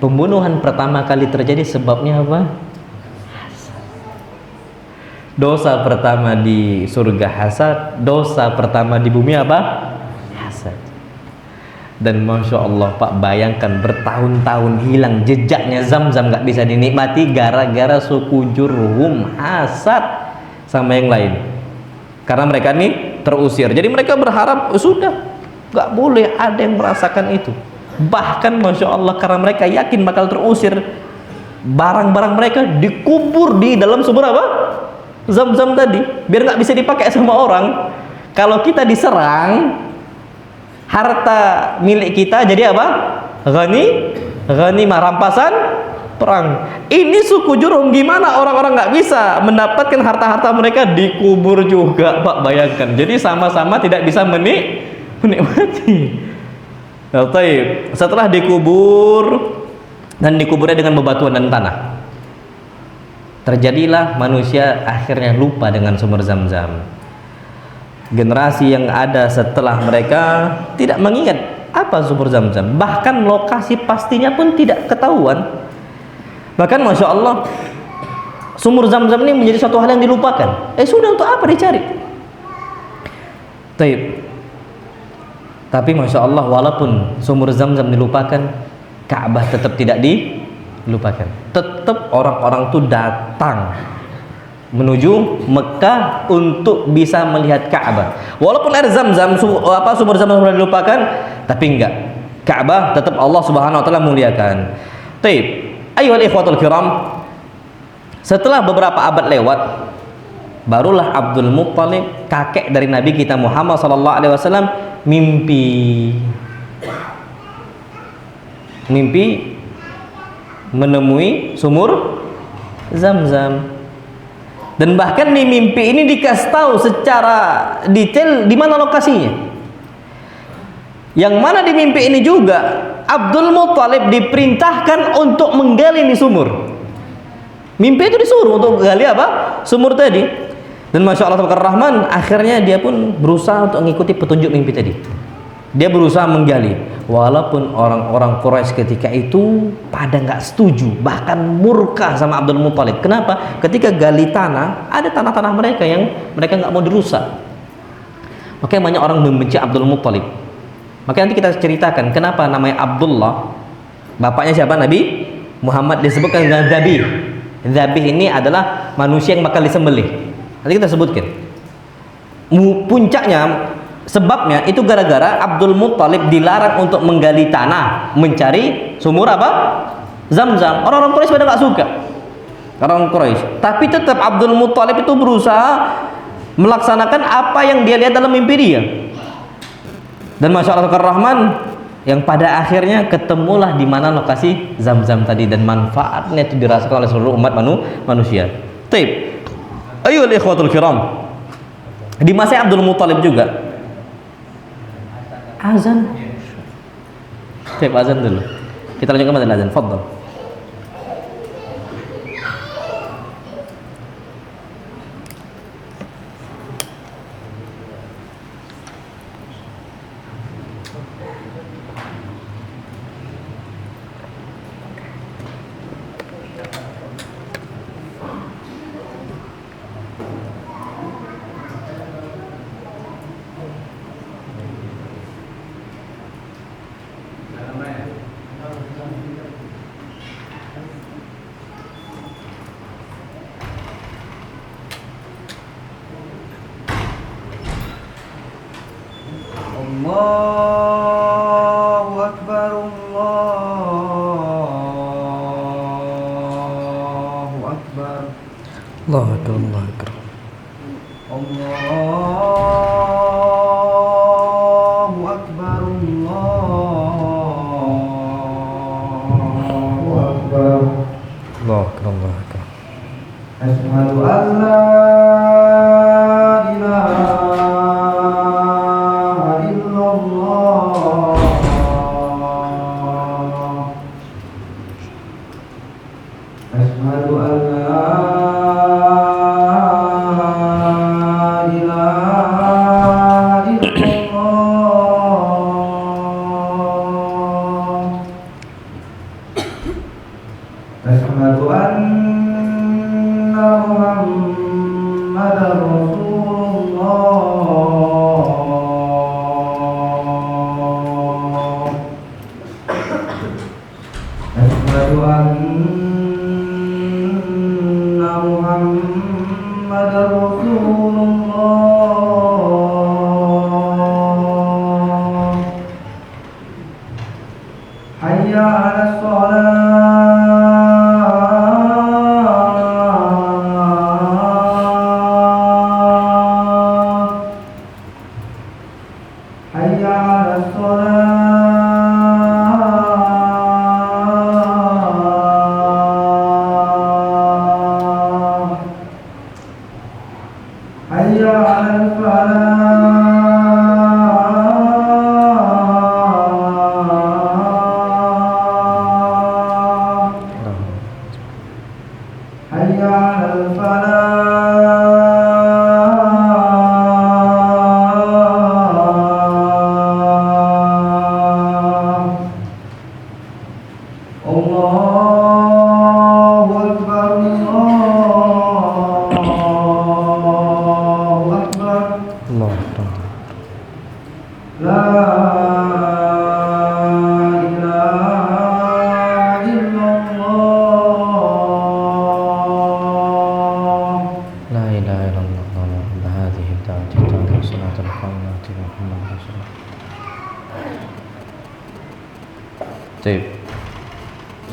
Pembunuhan pertama kali terjadi sebabnya apa? Dosa pertama di surga hasad, dosa pertama di bumi apa? Hasad. Dan masya Allah, Pak, bayangkan bertahun-tahun hilang jejaknya Zam-Zam, nggak bisa dinikmati gara-gara suku Jurhum hasad sama yang lain. Karena mereka ini terusir. Jadi mereka berharap sudah nggak boleh ada yang merasakan itu. Bahkan masya Allah, karena mereka yakin bakal terusir, barang-barang mereka dikubur di dalam sumur apa? Zam-Zam tadi, biar nggak bisa dipakai sama orang. Kalau kita diserang, harta milik kita jadi apa? Ghanimah, rampasan perang. Ini suku Jurhum, gimana orang-orang nggak bisa mendapatkan harta-harta mereka, dikubur juga, Pak, bayangkan. Jadi sama-sama tidak bisa menikmati. Setelah dikubur dan dikuburnya dengan bebatuan dan tanah, terjadilah manusia akhirnya lupa dengan sumber Zam-Zam. Generasi yang ada setelah mereka tidak mengingat apa sumber Zam-Zam, bahkan lokasi pastinya pun tidak ketahuan. Bahkan masya Allah, sumur Zam-Zam ini menjadi suatu hal yang dilupakan. Sudah, untuk apa dicari? Tapi masya Allah, walaupun sumur Zam-Zam dilupakan, Ka'bah tetap tidak dilupakan. Tetap orang-orang itu datang menuju Mekah untuk bisa melihat Ka'bah. Walaupun air Zam-Zam, sumur Zam-Zam sudah dilupakan, tapi enggak. Ka'bah tetap Allah Subhanahu wa taala muliakan. Ayyuhal ikhwatul kiram, setelah beberapa abad lewat, barulah Abdul Muttalib, kakek dari Nabi kita Muhammad sallallahu alaihi wasallam, mimpi. mimpi menemui sumur Zam-Zam. Dan bahkan di mimpi ini dikasih tahu secara detail di mana lokasinya. Yang mana di mimpi ini juga Abdul Muthalib diperintahkan untuk menggali di sumur. Mimpi itu disuruh untuk gali apa? Sumur tadi. Dan Masya Allah Rahman, akhirnya dia pun berusaha untuk mengikuti petunjuk mimpi tadi. Dia berusaha menggali, walaupun orang-orang Quraisy ketika itu pada nggak setuju, bahkan murka sama Abdul Muthalib. Kenapa? Ketika gali tanah, ada tanah-tanah mereka yang mereka nggak mau dirusak. Makanya banyak orang membenci Abdul Muthalib. Makanya nanti kita ceritakan kenapa namanya Abdullah. Bapaknya siapa? Nabi Muhammad, disebutkan dengan Zabih. Zabih ini adalah manusia yang bakal disembelih. Nanti kita sebutkan. Puncaknya, sebabnya itu gara-gara Abdul Muthalib dilarang untuk menggali tanah mencari sumur apa? Zam-Zam. Orang-orang Quraisy pada nggak suka. Orang Quraisy. Tapi tetap Abdul Muthalib itu berusaha melaksanakan apa yang dia lihat dalam mimpi dia. Dan Masya Allah Rahman, yang pada akhirnya ketemulah di mana lokasi Zam-Zam tadi, dan manfaatnya itu dirasakan oleh seluruh umat manusia. Taib. Ayo ikhwatul kiram. Di masa Abdul Muthalib juga azan. Taib, azan dulu. Kita lanjutkan pada azan. Fadhal. Allahu Akbar, Allahu Akbar, Allahu Akbar, Allahu Akbar, Allahu Akbar, Allahu Akbar, Allahu Akbar. Asyhadu an la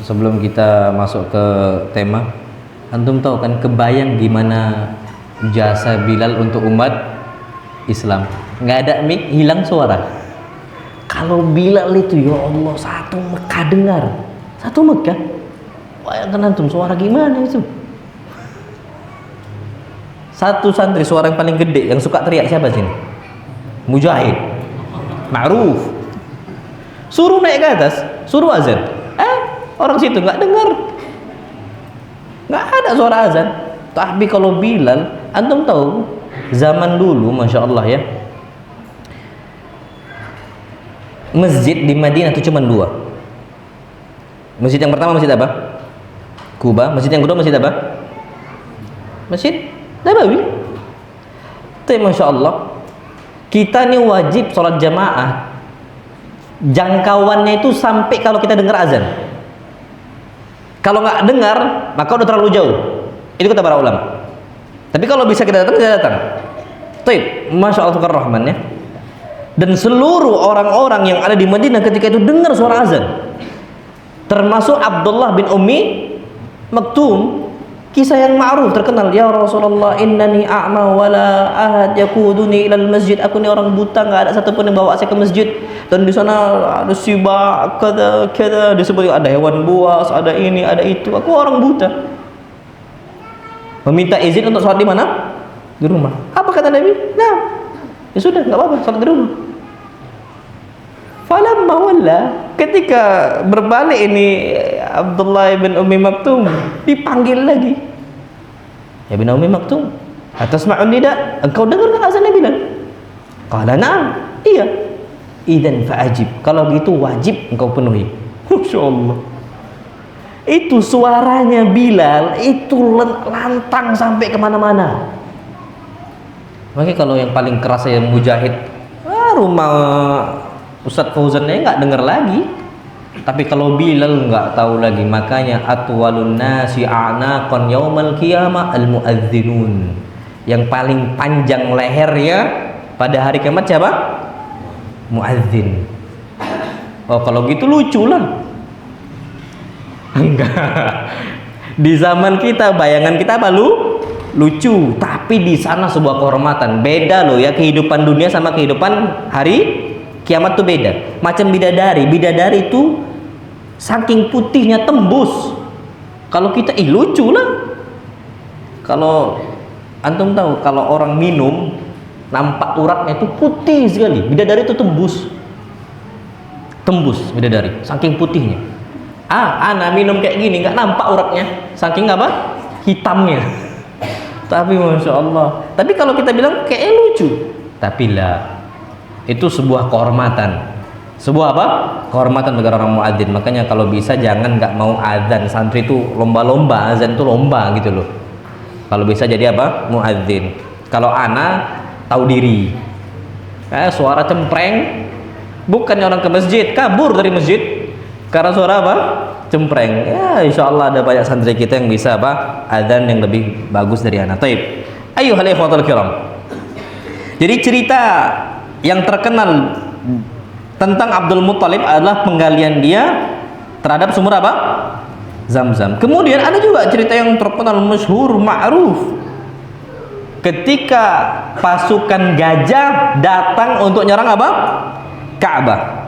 Sebelum kita masuk ke tema, antum tahu kan kebayang gimana jasa Bilal untuk umat Islam? Nggak ada mic, hilang suara. Kalau Bilal itu ya Allah, satu Mekah dengar, satu Mekah. Bayangkan antum suara gimana itu? Satu santri suara yang paling gede yang suka teriak siapa sini? Mujahid, Ma'ruf. Suruh naik ke atas, suruh azan. Orang situ nggak dengar, nggak ada suara azan. Tapi kalau Bilal, antum tahu zaman dulu, masya Allah ya, masjid di Madinah itu cuma dua. Masjid yang pertama masjid apa? Kuba. Masjid yang kedua masjid apa? Masjid Nabawi. Tapi masya Allah, kita nih wajib sholat jamaah. Jangkauannya itu sampai kalau kita dengar azan. Kalau nggak dengar, maka udah terlalu jauh. Itu kata para ulama. Tapi kalau bisa kita datang. Tapi masya Allah Rahman ya. Dan seluruh orang-orang yang ada di Madinah ketika itu dengar suara azan, termasuk Abdullah bin Ummi Maktum. Kisah yang ma'ruf terkenal, ya Rasulullah innani a'ma wala ahad yakuduni ilal masjid. Aku ini orang buta, nggak ada satupun yang bawa saya ke masjid, dan di sana ada sibak kada disebut ada hewan buas, ada ini ada itu. Aku orang buta, meminta izin untuk sholat di mana? Di rumah. Apa kata Nabi? Nah, ya sudah, nggak apa-apa, sholat di rumah. Falamma walla, ketika berbalik ini Abdullah bin Ummi Maktum dipanggil lagi. Ya bin Ummi Maktum, atasma'un nida? Engkau dengar tak azan Bilal? Qala na'am. Iya. Idzan fa'ajib. Kalau gitu wajib engkau penuhi. Masyaallah. Itu suaranya Bilal itu lantang sampai kemana-mana. Makanya kalau yang paling keras yang Mujahid, rumah Ustadz Fauzannya nggak dengar lagi. Tapi kalau Bilal nggak tahu lagi. Makanya atwalun nasi a'naqan yaumal qiyamah al muadzinun. Yang paling panjang lehernya pada hari kiamat siapa? Muadzin. Oh kalau gitu lucu lah. Enggak. Di zaman kita bayangan kita apa lucu, tapi di sana sebuah kehormatan. Beda loh ya, kehidupan dunia sama kehidupan hari kiamat tuh beda. Macam bidadari itu saking putihnya tembus. Kalau kita lucu lah. Kalau antum tahu kalau orang minum nampak uratnya itu putih sekali. Bidadari itu tembus bidadari saking putihnya. Ana minum kayak gini nggak nampak uratnya saking apa? Hitamnya. Tapi masya Allah. Tapi kalau kita bilang kayaknya lucu, tapi lah, itu sebuah kehormatan. Sebuah apa? Kehormatan bagi orang muadzin. Makanya kalau bisa jangan nggak mau azan. Santri itu lomba-lomba, azan itu lomba gitu loh. Kalau bisa jadi apa? Muadzin. Kalau ana tahu diri. Suara cempreng, bukannya orang ke masjid, kabur dari masjid karena suara apa? Cempreng. Ya insya Allah ada banyak santri kita yang bisa apa? Azan yang lebih bagus dari ana. Taib. Ayyuhal ikhwatul kiram. Jadi cerita yang terkenal tentang Abdul Muttalib adalah penggalian dia terhadap sumur apa? Zam-Zam. Kemudian ada juga cerita yang terkenal masyhur ma'ruf. Ketika pasukan gajah datang untuk nyerang apa? Ka'bah.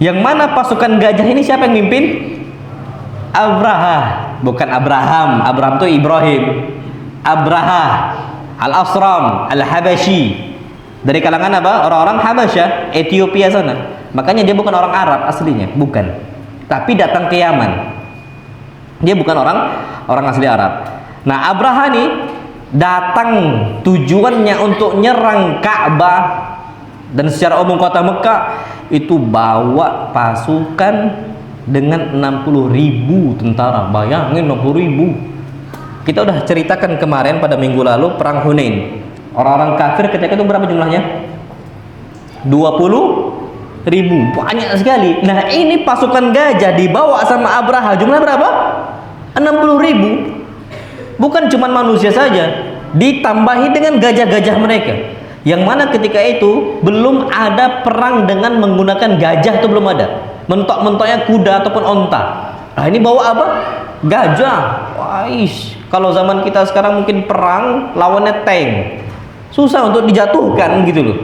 Yang mana pasukan gajah ini siapa yang mimpin? Abraha, bukan Abraham. Abraham itu Ibrahim. Abraha Al-Asram Al-Habashi, dari kalangan apa? Orang-orang Habasyah, Ethiopia sana. Makanya dia bukan orang Arab aslinya, bukan. Tapi datang ke Yaman. Dia bukan orang asli Arab. Nah, Abraha nih datang tujuannya untuk nyerang Ka'bah, dan secara umum kota Mekah itu bawa pasukan dengan 60.000 tentara. Bayangin 60.000. Kita udah ceritakan kemarin pada minggu lalu perang Hunain. Orang-orang kafir ketika itu berapa jumlahnya? 20.000, banyak sekali. Nah ini pasukan gajah dibawa sama Abraha, jumlah berapa? 60.000. Bukan cuma manusia saja, ditambahi dengan gajah-gajah mereka. Yang mana ketika itu belum ada perang dengan menggunakan gajah, itu belum ada. Mentok-mentoknya kuda ataupun onta. Nah ini bawa apa? Gajah. Waish. Kalau zaman kita sekarang mungkin perang lawannya tank, susah untuk dijatuhkan gitu loh.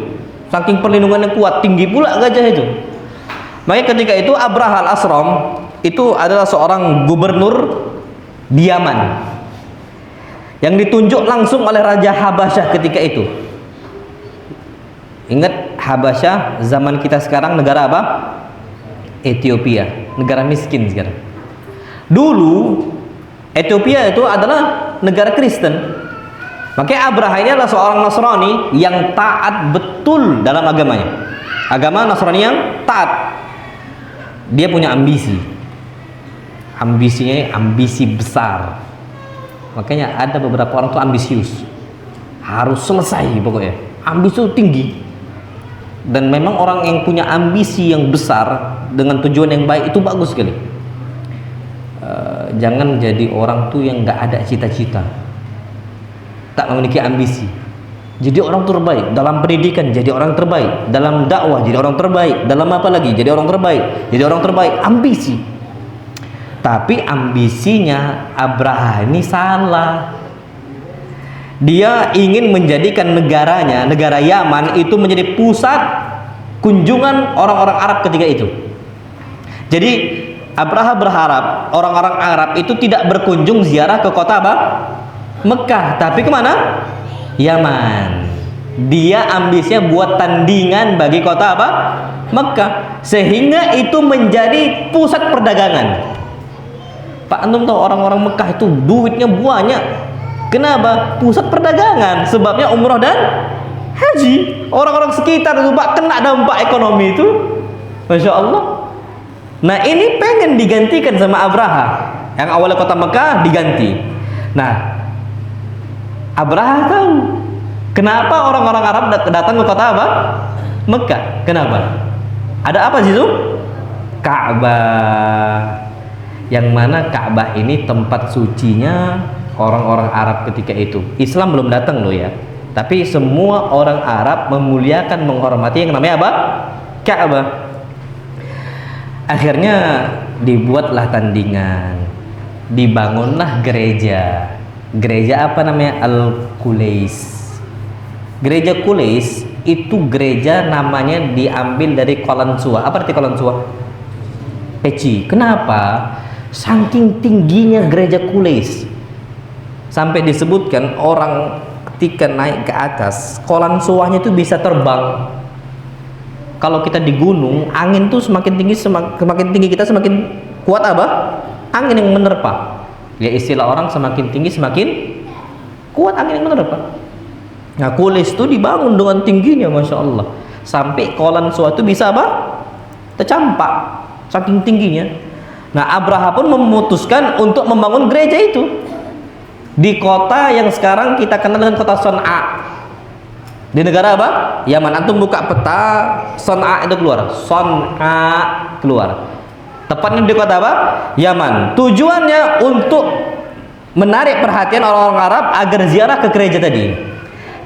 saking perlindungan yang kuat, tinggi pula gajah itu. Makanya ketika itu Abraha al-Asram itu adalah seorang gubernur di Yaman yang ditunjuk langsung oleh Raja Habasyah ketika itu. Ingat, Habasyah zaman kita sekarang negara apa? Ethiopia, negara miskin sekarang. Dulu Ethiopia itu adalah negara Kristen. Makanya Abraha ini adalah seorang Nasrani yang taat betul dalam agamanya. Agama Nasrani yang taat. Dia punya ambisi. Ambisinya ambisi besar. Makanya ada beberapa orang tuh ambisius. Harus selesai pokoknya. Ambisi itu tinggi. Dan memang orang yang punya ambisi yang besar dengan tujuan yang baik itu bagus sekali. Jangan jadi orang tuh yang nggak ada cita-cita, tak memiliki ambisi. Jadi orang terbaik dalam pendidikan, jadi orang terbaik dalam dakwah, jadi orang terbaik dalam apa lagi, jadi orang terbaik, jadi orang terbaik. Ambisi. Tapi ambisinya Abraha ini salah. Dia ingin menjadikan negaranya, negara Yaman itu menjadi pusat kunjungan orang-orang Arab ketika itu. Jadi Abraha berharap orang-orang Arab itu tidak berkunjung ziarah ke kota apa? Mekah, tapi kemana? Yaman. Dia ambisinya buat tandingan bagi kota apa? Mekah, sehingga itu menjadi pusat perdagangan. Pak, antum tahu orang-orang Mekah itu duitnya banyak. Kenapa? Pusat perdagangan. Sebabnya umroh dan haji. Orang-orang sekitar itu Pak kena dampak ekonomi itu, Masya Allah. Nah ini pengen digantikan sama Abraha. Yang awalnya kota Mekah diganti. Nah Abraha tahu kenapa orang-orang Arab datang ke kota apa? Mekah. Kenapa? Ada apa sih itu? Ka'bah. Yang mana Ka'bah ini tempat sucinya orang-orang Arab ketika itu. Islam belum datang loh ya. Tapi semua orang Arab memuliakan, menghormati yang namanya apa? Ka'bah. Akhirnya dibuatlah tandingan, dibangunlah gereja. Gereja apa namanya? Al-Qulais. Gereja Qulais itu gereja namanya diambil dari Qalansua. Apa arti Qalansua? Peci. Kenapa? Saking tingginya gereja Qulais sampai disebutkan orang ketika naik ke atas Qalansuanya itu bisa terbang. Kalau kita di gunung, angin tuh semakin tinggi, semakin tinggi kita semakin kuat apa? Angin yang menerpa. Ya istilah orang semakin tinggi semakin kuat angin yang menerpa. Nah Qulais itu dibangun dengan tingginya, Masya Allah. Sampai Qalansua itu bisa apa? Tercampak, saking tingginya. Nah Abraha pun memutuskan untuk membangun gereja itu di kota yang sekarang kita kenal dengan kota Son'a. Di negara apa? Yaman. Antum buka peta, Son'a itu keluar. Son'a keluar. Tepatnya di kota apa? Yaman. Tujuannya untuk menarik perhatian orang-orang Arab agar ziarah ke gereja tadi.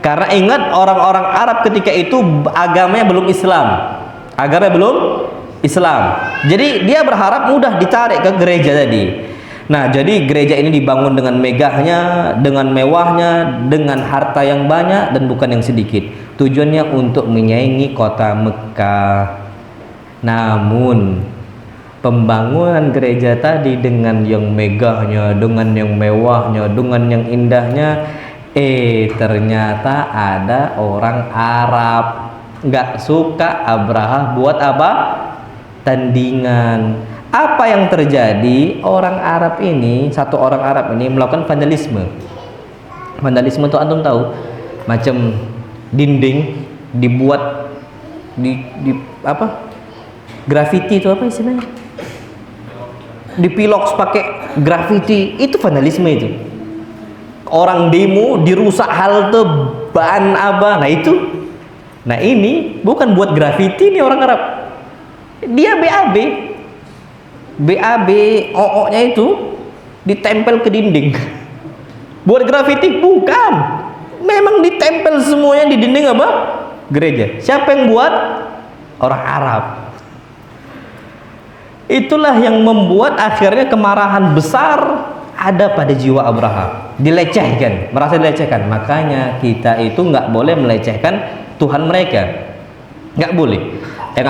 Karena ingat orang-orang Arab ketika itu agamanya belum Islam. Agamanya belum Islam. Jadi dia berharap mudah ditarik ke gereja tadi. Nah, jadi gereja ini dibangun dengan megahnya, dengan mewahnya, dengan harta yang banyak dan bukan yang sedikit. Tujuannya untuk menyaingi kota Mekah. Namun pembangunan gereja tadi dengan yang megahnya, dengan yang mewahnya, dengan yang indahnya, ternyata ada orang Arab nggak suka Abraha buat apa? Tandingan. Apa yang terjadi? Orang Arab ini, satu orang Arab ini melakukan vandalisme. Vandalisme itu antum tahu, macam dinding dibuat di apa? Grafiti itu apa istilahnya? Dipilok pakai grafiti, itu vandalisme itu. Orang demo dirusak halte ban apa? Nah itu. Nah ini bukan buat grafiti nih orang Arab. Dia BAB. BAB OO-nya itu ditempel ke dinding. Buat grafiti bukan. Memang ditempel semuanya di dinding apa? Gereja. Siapa yang buat? Orang Arab. Itulah yang membuat akhirnya kemarahan besar ada pada jiwa Abraha. Dilecehkan, merasa dilecehkan. Makanya kita itu nggak boleh melecehkan Tuhan mereka. nggak boleh. Yang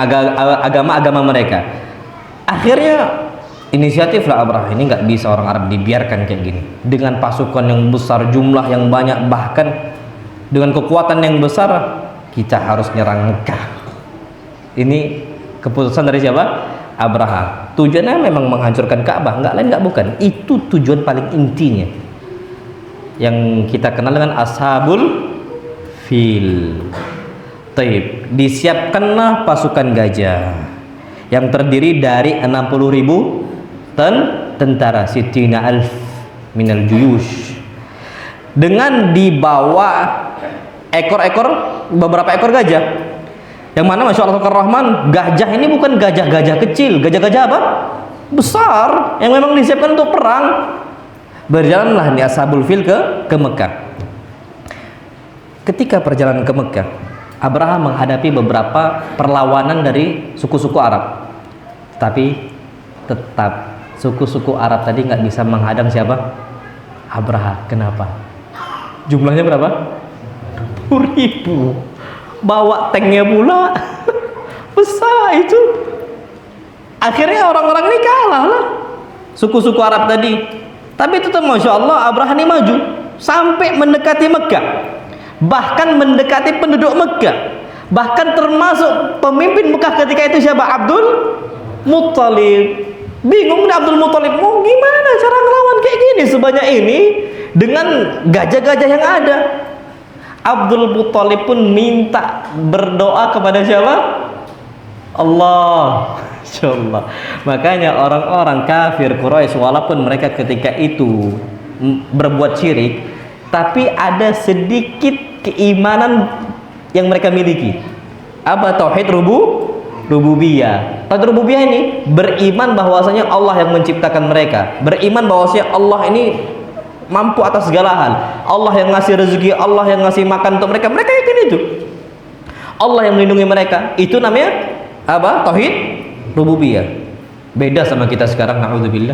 agama mereka. Akhirnya inisiatiflah Abraha, ini nggak bisa orang Arab dibiarkan kayak gini dengan pasukan yang besar, jumlah yang banyak, bahkan dengan kekuatan yang besar, kita harus nyerang Mekah. Ini keputusan dari siapa? Abraha. Tujuannya memang menghancurkan Ka'bah, nggak lain nggak bukan. Itu tujuan paling intinya yang kita kenal dengan Ashabul Fil. Taib, disiapkanlah pasukan gajah yang terdiri dari 60.000 tentara, sitina alf minal juyush, dengan dibawa beberapa ekor gajah, yang mana Masya Allah Rahman, gajah ini bukan gajah-gajah kecil, gajah-gajah apa? Besar, yang memang disiapkan untuk perang. Berjalanlah nih Ashabul Fil ke Mekah. Ketika perjalanan ke Mekah, Abraha menghadapi beberapa perlawanan dari suku-suku Arab, tapi tetap suku-suku Arab tadi nggak bisa menghadang siapa? Abraha. Kenapa? Jumlahnya berapa? 10.000. Bawa tanknya pula besar itu. Akhirnya orang-orang ini kalah lah, suku-suku Arab tadi. Tapi tetap Masya Allah, Abraha ini maju sampai mendekati Mekah, bahkan mendekati penduduk Mekah, bahkan termasuk pemimpin Mekah ketika itu siapa? Abdul Muttalib. Bingung nih Abdul Muttalib, mau gimana cara ngelawan kayak gini sebanyak ini dengan gajah-gajah yang ada. Abdul Muttalib pun minta berdoa kepada siapa? Allah. Insyaallah. Makanya orang-orang kafir Quraisy, walaupun mereka ketika itu berbuat syirik, tapi ada sedikit keimanan yang mereka miliki. Apa? Tauhid rububiyah. Tauhid rububiyah ini beriman bahwasanya Allah yang menciptakan mereka, beriman bahwasanya Allah ini mampu atas segala hal, Allah yang ngasih rezeki, Allah yang ngasih makan untuk mereka. Mereka yakin itu. Allah yang melindungi mereka. Itu namanya apa? Tauhid rububiyah. Beda sama kita sekarang, naudzubillah.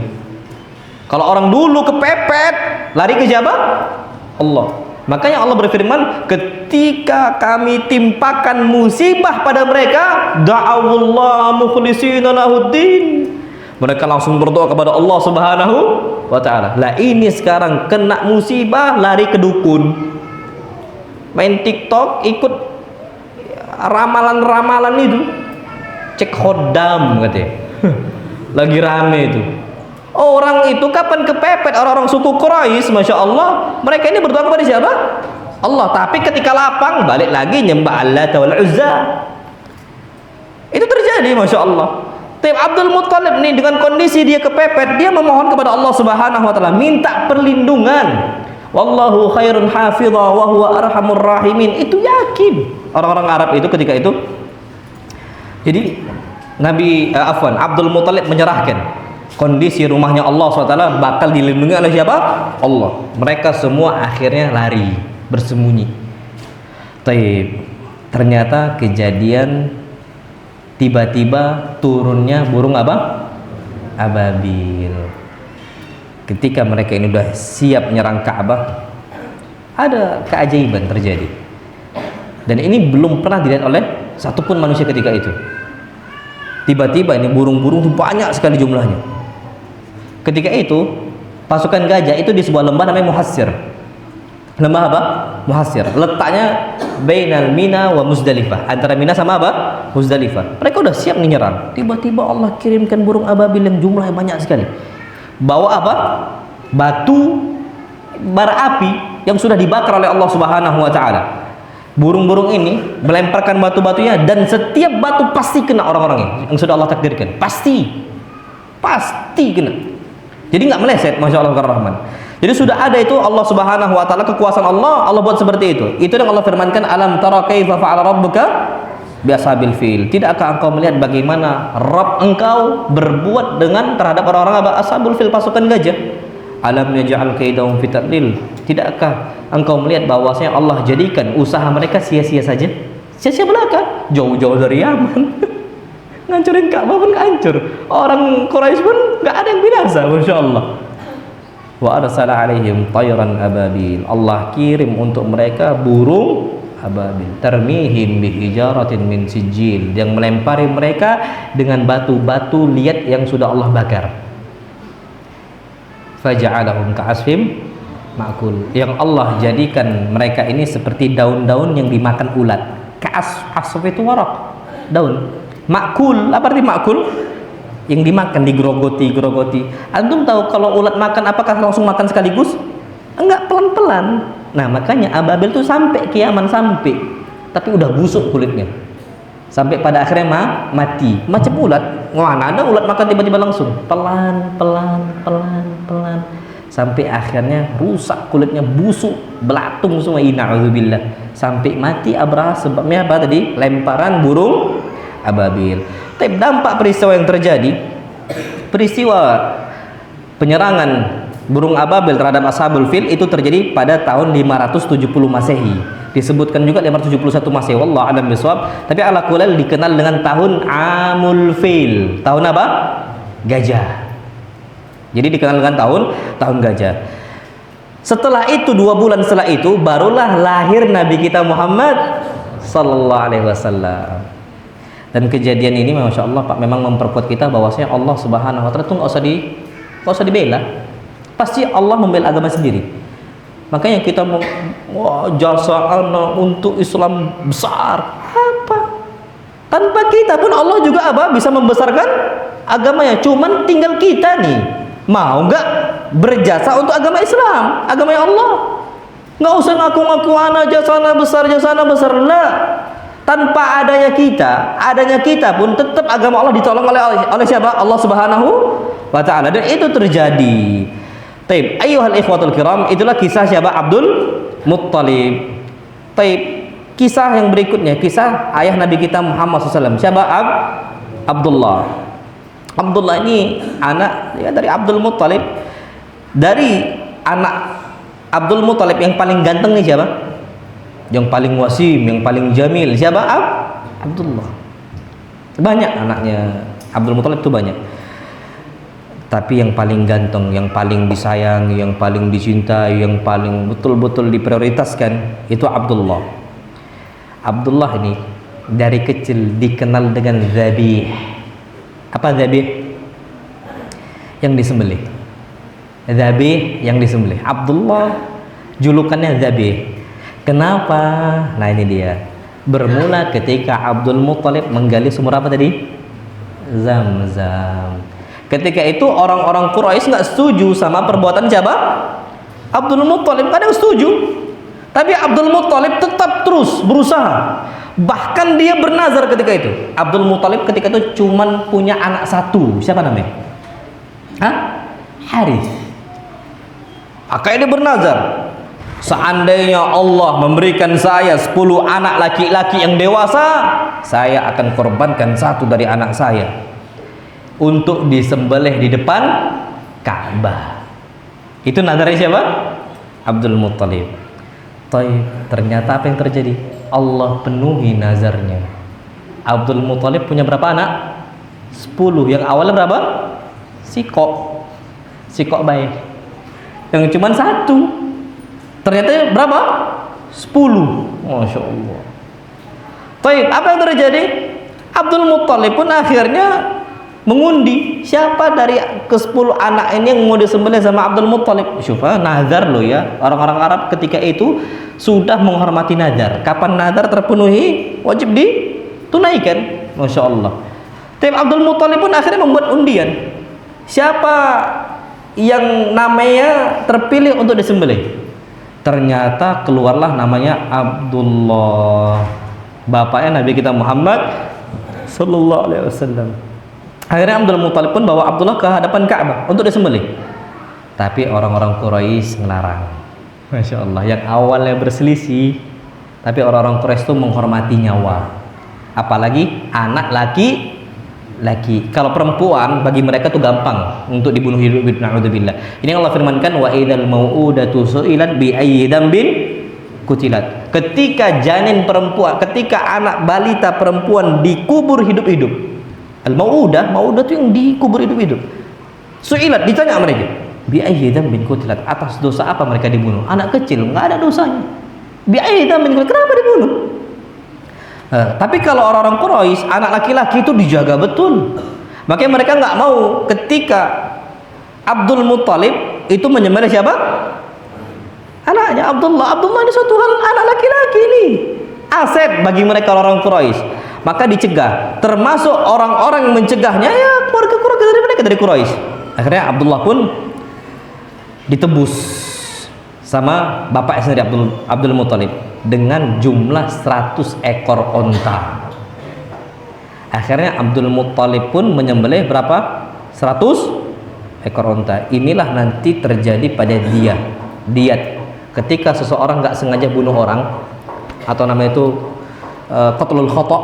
Kalau orang dulu kepepet, lari ke siapa? Allah. Makanya Allah berfirman, ketika kami timpakan musibah pada mereka, da'awullah mukhlishina lahuddin, mereka langsung berdoa kepada Allah Subhanahu wa ta'ala. Lah ini sekarang kena musibah, lari ke dukun, main TikTok, ikut ramalan-ramalan itu, cek khodam katanya. Lagi rame itu. Orang itu kapan kepepet, orang-orang suku Quraisy, Masya Allah, mereka ini berdoa kepada siapa? Allah. Tapi ketika lapang, balik lagi nyembah Allat wal Uzza. Itu terjadi, Masya Allah. Tapi Abdul Muttalib nih, dengan kondisi dia kepepet, dia memohon kepada Allah Subhanahu wa ta'ala, minta perlindungan. Wallahu khairun hafidha wa huwa arhamur rahimin. Itu yakin orang-orang Arab itu ketika itu. Jadi Abdul Muttalib menyerahkan kondisi rumahnya Allah SWT bakal dilindungi oleh siapa? Allah. Mereka semua akhirnya lari, bersembunyi. Ternyata kejadian tiba-tiba turunnya burung apa? Ababil. Ketika mereka ini udah siap menyerang Ka'bah, ada keajaiban terjadi. Dan ini belum pernah dilihat oleh satupun manusia ketika itu. Tiba-tiba ini burung-burung banyak sekali jumlahnya. Ketika itu pasukan gajah itu di sebuah lembah namanya Muhassir. Lembah apa? Muhassir. Letaknya bainal Mina wa Muzdalifah, antara Mina sama apa? Muzdalifah. Mereka udah siap menyerang. Tiba-tiba Allah kirimkan burung ababil yang jumlahnya banyak sekali. Bawa apa? Batu bara api yang sudah dibakar oleh Allah Subhanahu wa ta'ala. Burung-burung ini melemparkan batu-batunya, dan setiap batu pasti kena orang-orangnya yang sudah Allah takdirkan. Pasti kena. Jadi nggak meleset, Masya Allah Rahman. Jadi sudah ada itu Allah Subhanahu wa ta'ala, kekuasaan Allah buat seperti itu. Itu yang Allah firmankan, alam tara kaifa fa'ala rabbuka bi ashabil fil. Tidakkah engkau melihat bagaimana Rabb engkau berbuat terhadap orang-orang ashabul fil, pasukan gajah? Alam yaj'al kaidahum fi tadlil. Tidakkah engkau melihat bahwasanya Allah jadikan usaha mereka sia-sia saja? Sia-sia belaka, jauh-jauh dari Yaman. Ngancurin Ka'bah pun hancur. Orang Quraisy pun nggak ada yang binasa, Masya Allah. Wa arsala alaihim tayran ababil. Allah kirim untuk mereka burung ababil tarmihim bihijaratin min sijil, yang melempari mereka dengan batu-batu liat yang sudah Allah bakar. Faja'alahum ka'asfim ma'kul, yang Allah jadikan mereka ini seperti daun-daun yang dimakan ulat. Asf itu warak, daun. Ma'kul, apa arti ma'kul? Yang dimakan, digerogoti. Antum tahu kalau ulat makan apakah langsung makan sekaligus? Enggak, pelan-pelan. Nah, makanya ababil tuh sampai kiaman sampai, tapi udah busuk kulitnya. Sampai pada akhirnya mati. Macam ulat. Mana ada ulat makan tiba-tiba langsung. Pelan. Sampai akhirnya rusak kulitnya, busuk, belatung semua, ina'udzubillah. Sampai mati Abraha sebabnya apa tadi? Lemparan burung ababil. Tapi dampak peristiwa yang terjadi, peristiwa penyerangan burung ababil terhadap Ashabul Fil itu terjadi pada tahun 570 Masehi. Disebutkan juga 571 Masehi, wallahu a'lam bishawab. Tapi ala kulal dikenal dengan tahun Amul Fil. Tahun apa? Gajah. Jadi dikenal dengan tahun gajah. Setelah itu, 2 bulan setelah itu barulah lahir Nabi kita Muhammad sallallahu alaihi wasallam. Dan kejadian ini Masya Allah Pak, memang memperkuat kita bahwasanya Allah Subhanahu wa Ta'ala itu nggak usah dibela. Pasti Allah membela agama sendiri. Makanya kita jasa anak untuk Islam besar apa? Tanpa kita pun Allah juga apa? Bisa membesarkan agamanya. Cuman tinggal kita nih mau nggak berjasa untuk agama Islam, agama Allah. Nggak usah ngaku-ngaku anak jasana besar lah. Tanpa adanya kita pun tetap agama Allah ditolong oleh siapa? Allah Subhanahu wa Ta'ala. Dan itu terjadi. Taib, ayyuhal ikhwatul kiram, itulah kisah siapa? Abdul Muttalib. Taib, kisah yang berikutnya, kisah ayah Nabi kita Muhammad SAW. Siapa? Abdullah. Abdullah ini anak ya, dari Abdul Muttalib. Dari anak Abdul Muttalib yang paling ganteng nih siapa? Yang paling wasim, yang paling jamil, siapa? Abdullah. Banyak anaknya Abdul Muttalib itu banyak. Tapi yang paling ganteng, yang paling disayangi, yang paling dicintai, yang paling betul-betul diprioritaskan itu Abdullah. Abdullah ini dari kecil dikenal dengan zabih. Apa zabih? Yang disembelih. Zabih yang disembelih. Abdullah julukannya zabih. Kenapa? Nah ini dia. Bermula ketika Abdul Muttalib menggali sumur apa tadi? Zam-zam. Ketika itu orang-orang Quraisy nggak setuju sama perbuatan siapa? Abdul Muttalib. Kadang setuju, tapi Abdul Muttalib tetap terus berusaha. Bahkan dia bernazar ketika itu. Abdul Muttalib ketika itu cuman punya anak satu. Siapa namanya? Harith. Makanya dia bernazar, seandainya Allah memberikan saya 10 anak laki-laki yang dewasa, saya akan korbankan satu dari anak saya untuk disembelih di depan Ka'bah. Itu nazarnya siapa? Abdul Muttalib. Ternyata apa yang terjadi? Allah penuhi nazarnya. Abdul Muttalib punya berapa anak? 10. Yang awalnya berapa? Sikok baik. Yang cuma 1. Ternyata berapa? 10. Masya Allah. Apa yang terjadi? Abdul Muttalib pun akhirnya mengundi siapa dari ke-10 anak ini yang mau disembelih sama Abdul Muttalib. Syufa, nazar loh ya. Orang-orang Arab ketika itu sudah menghormati nazar. Kapan nazar terpenuhi, wajib ditunaikan. Masya Allah. Tapi Abdul Muttalib pun akhirnya membuat undian. Siapa yang namanya terpilih untuk disembelih? Ternyata keluarlah namanya Abdullah, bapaknya Nabi kita Muhammad sallallahu alaihi wasallam. Akhirnya Abdul Muttalib pun bawa Abdullah ke hadapan Ka'bah untuk disembelih. Tapi orang-orang Quraisy melarang. Masya Allah. Yang awalnya berselisih, tapi orang-orang Quraisy itu menghormati nyawa. Apalagi anak laki. Kalau perempuan bagi mereka itu gampang untuk dibunuh hidup. Na'udzubillah. Ini Allah firmankan, wa idzal mau'udatu su'ilat bi ayyi dzambin kutilat. Ketika janin perempuan, ketika anak balita perempuan dikubur hidup-hidup. Al-mau'udah itu yang dikubur hidup-hidup. Su'ilat, ditanya mereka, bi ayyi dzambin kutilat, atas dosa apa mereka dibunuh? Anak kecil, enggak ada dosanya. Kenapa dibunuh? Tapi kalau orang-orang Quraisy, anak laki-laki itu dijaga betul. Makanya mereka nggak mau ketika Abdul Muttalib itu menyembelih siapa? Anaknya Abdullah. Abdullah ini suatu hal anak laki-laki ini, aset bagi mereka orang Quraisy. Maka dicegah. Termasuk orang-orang yang mencegahnya ya keluarga-keluarga dari mereka dari Quraisy. Akhirnya Abdullah pun ditebus sama bapaknya sendiri Abdul Muttalib dengan jumlah 100 ekor onta. Akhirnya Abdul Muttalib pun menyembelih berapa? 100 ekor onta. Inilah nanti terjadi pada diat. Ketika seseorang nggak sengaja bunuh orang, atau namanya itu qatlul khata',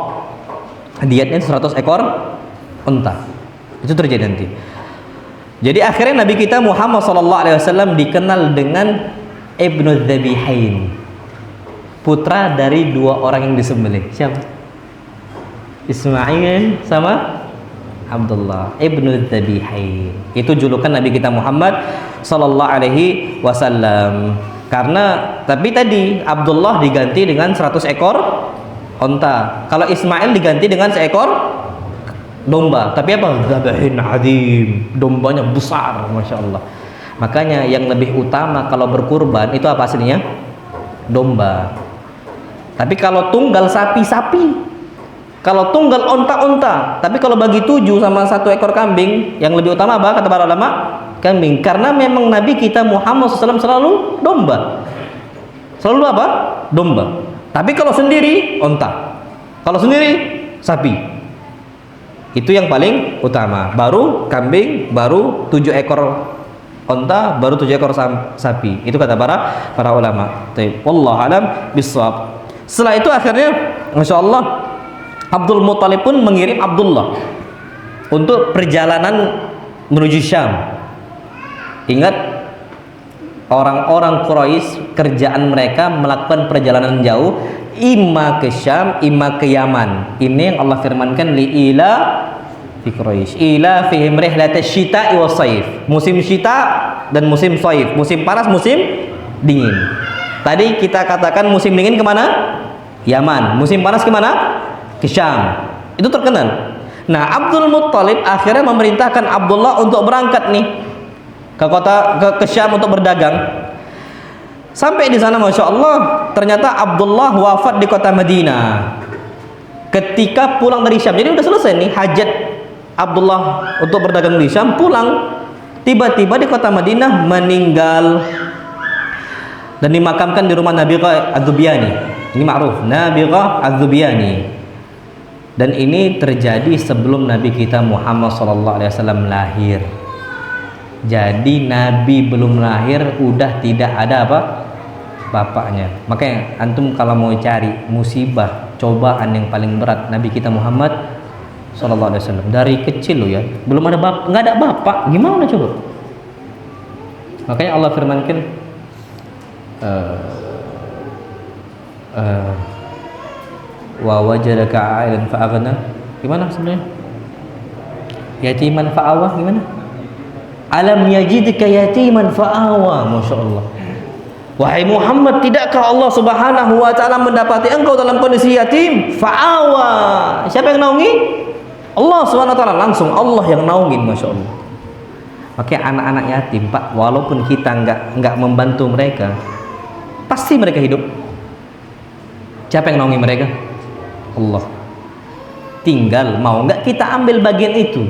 diatnya 100 ekor onta. Itu terjadi nanti. Jadi akhirnya Nabi kita Muhammad SAW dikenal dengan Ibnu Dzabihain, putra dari dua orang yang disembelih. Siapa? Ismail sama Abdullah. Ibnu Dzabihain itu julukan Nabi kita Muhammad SAW. Karena tapi tadi Abdullah diganti dengan 100 ekor onta. Kalau Ismail diganti dengan seekor domba. Tapi apa? Dzabihin adim. Dombanya besar, masya Allah. Makanya yang lebih utama kalau berkurban itu apa aslinya? Domba. Tapi kalau tunggal sapi. Kalau tunggal onta. Tapi kalau bagi 7 sama 1 ekor kambing, yang lebih utama apa kata para ulama? Kambing. Karena memang Nabi kita Muhammad SAW selalu domba. Selalu apa? Domba. Tapi kalau sendiri onta. Kalau sendiri sapi. Itu yang paling utama. Baru kambing, baru 7 ekor onta, baru 7 ekor sapi. Itu kata para ulama. Wallahu alam bissawab. Setelah itu akhirnya masya Allah Abdul Muttalib pun mengirim Abdullah untuk perjalanan menuju Syam. Ingat, orang-orang Quraisy kerjaan mereka melakukan perjalanan jauh, imma ke Syam, imma ke Yaman. Ini yang Allah firmankan li'ila fi Quraisy ila fihim rihlatash syita'i was saif. Musim syita dan musim saif, musim panas, musim dingin. Tadi kita katakan musim dingin kemana? Yaman. Musim panas kemana? Ke Syam. Itu terkenal. Nah, Abdul Muttalib akhirnya memerintahkan Abdullah untuk berangkat nih ke Syam untuk berdagang. Sampai di sana masya Allah ternyata Abdullah wafat di kota Madinah ketika pulang dari Syam. Jadi udah selesai nih hajat Abdullah untuk berdagang di Syam, pulang tiba-tiba di kota Madinah meninggal dan dimakamkan di rumah Nabiqah Az-Zubyani. Ini ma'ruf, Nabiqah Az-Zubyani. Dan ini terjadi sebelum Nabi kita Muhammad SAW lahir. Jadi Nabi belum lahir udah tidak ada apa? Bapaknya. Makanya antum kalau mau cari musibah, cobaan yang paling berat Nabi kita Muhammad SAW dari kecil loh ya, belum ada bapak, nggak ada bapak, gimana coba? Makanya Allah firmankan wa wajadaka 'ailan fa'aghna. Gimana sebenarnya? Yatiman fa'awa gimana? Alam yajidka yatiman fa'awa. Masya Allah. Wahai Muhammad, tidakkah Allah Subhanahu wa ta'ala mendapati engkau dalam kondisi yatim? Fa'awa. Siapa yang naungi? Allah Subhanahu wa ta'ala, langsung Allah yang naungin, masya Allah. Makanya anak-anak yatim, Pak, walaupun kita nggak membantu mereka, pasti mereka hidup. Siapa yang naungi mereka? Allah. Tinggal mau nggak kita ambil bagian itu.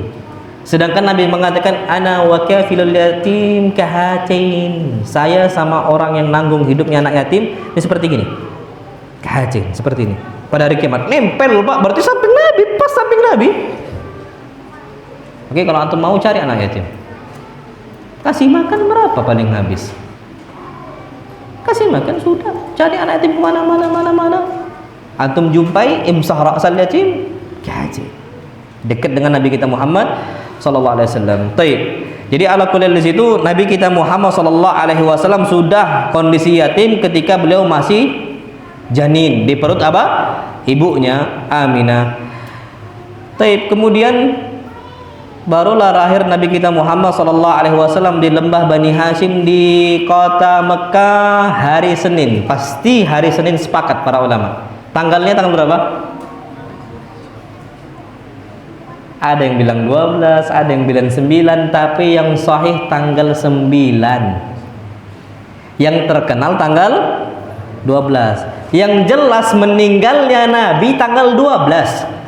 Sedangkan Nabi mengatakan ana wa kafilul yatim kahatin. Saya sama orang yang nanggung hidupnya anak yatim ini seperti gini. Kahatin, seperti ini. Pada hari kiamat nempel, Pak, berarti samping Nabi, pas samping Nabi. Oke, kalau antum mau cari anak yatim, kasih makan berapa paling habis? Kasih makan sudah. Cari anak yatim mana. Antum jumpai imsah ra'sal yatim, kahatin. Dekat dengan Nabi kita Muhammad sallallahu alaihi wasallam. Baik. Jadi ala kulli di situ Nabi kita Muhammad sallallahu alaihi wasallam sudah kondisi yatim ketika beliau masih janin di perut apa? Ibunya Aminah. Baik, kemudian barulah lahir Nabi kita Muhammad sallallahu alaihi wasallam di lembah Bani Hashim di kota Mekah hari Senin. Pasti hari Senin, sepakat para ulama. Tanggalnya tanggal berapa? Ada yang bilang 12, ada yang bilang 9, tapi yang sahih tanggal 9. Yang terkenal tanggal 12. Yang jelas meninggalnya Nabi tanggal 12.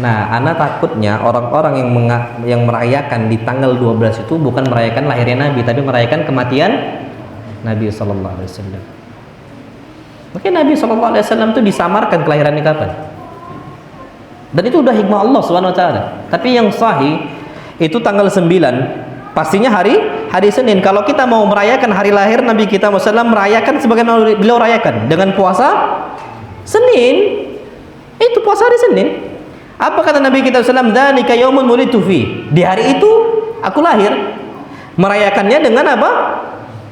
Nah, ana takutnya orang-orang yang merayakan di tanggal 12 itu bukan merayakan lahirnya Nabi, tapi merayakan kematian Nabi sallallahu alaihi wasallam. Mungkin Nabi sallallahu alaihi wasallam itu disamarkan kelahirannya kapan? Dan itu udah hikmah Allah Subhanahu wa taala. Tapi yang sahih itu tanggal 9, pastinya hari Senin. Kalau kita mau merayakan hari lahir Nabi kita Muhammad merayakan sebagaimana beliau rayakan dengan puasa Senin. Itu puasa hari Senin. Apa kata Nabi kita SAW? Dzalika yaumun wulidtu fi. Di hari itu aku lahir. Merayakannya dengan apa?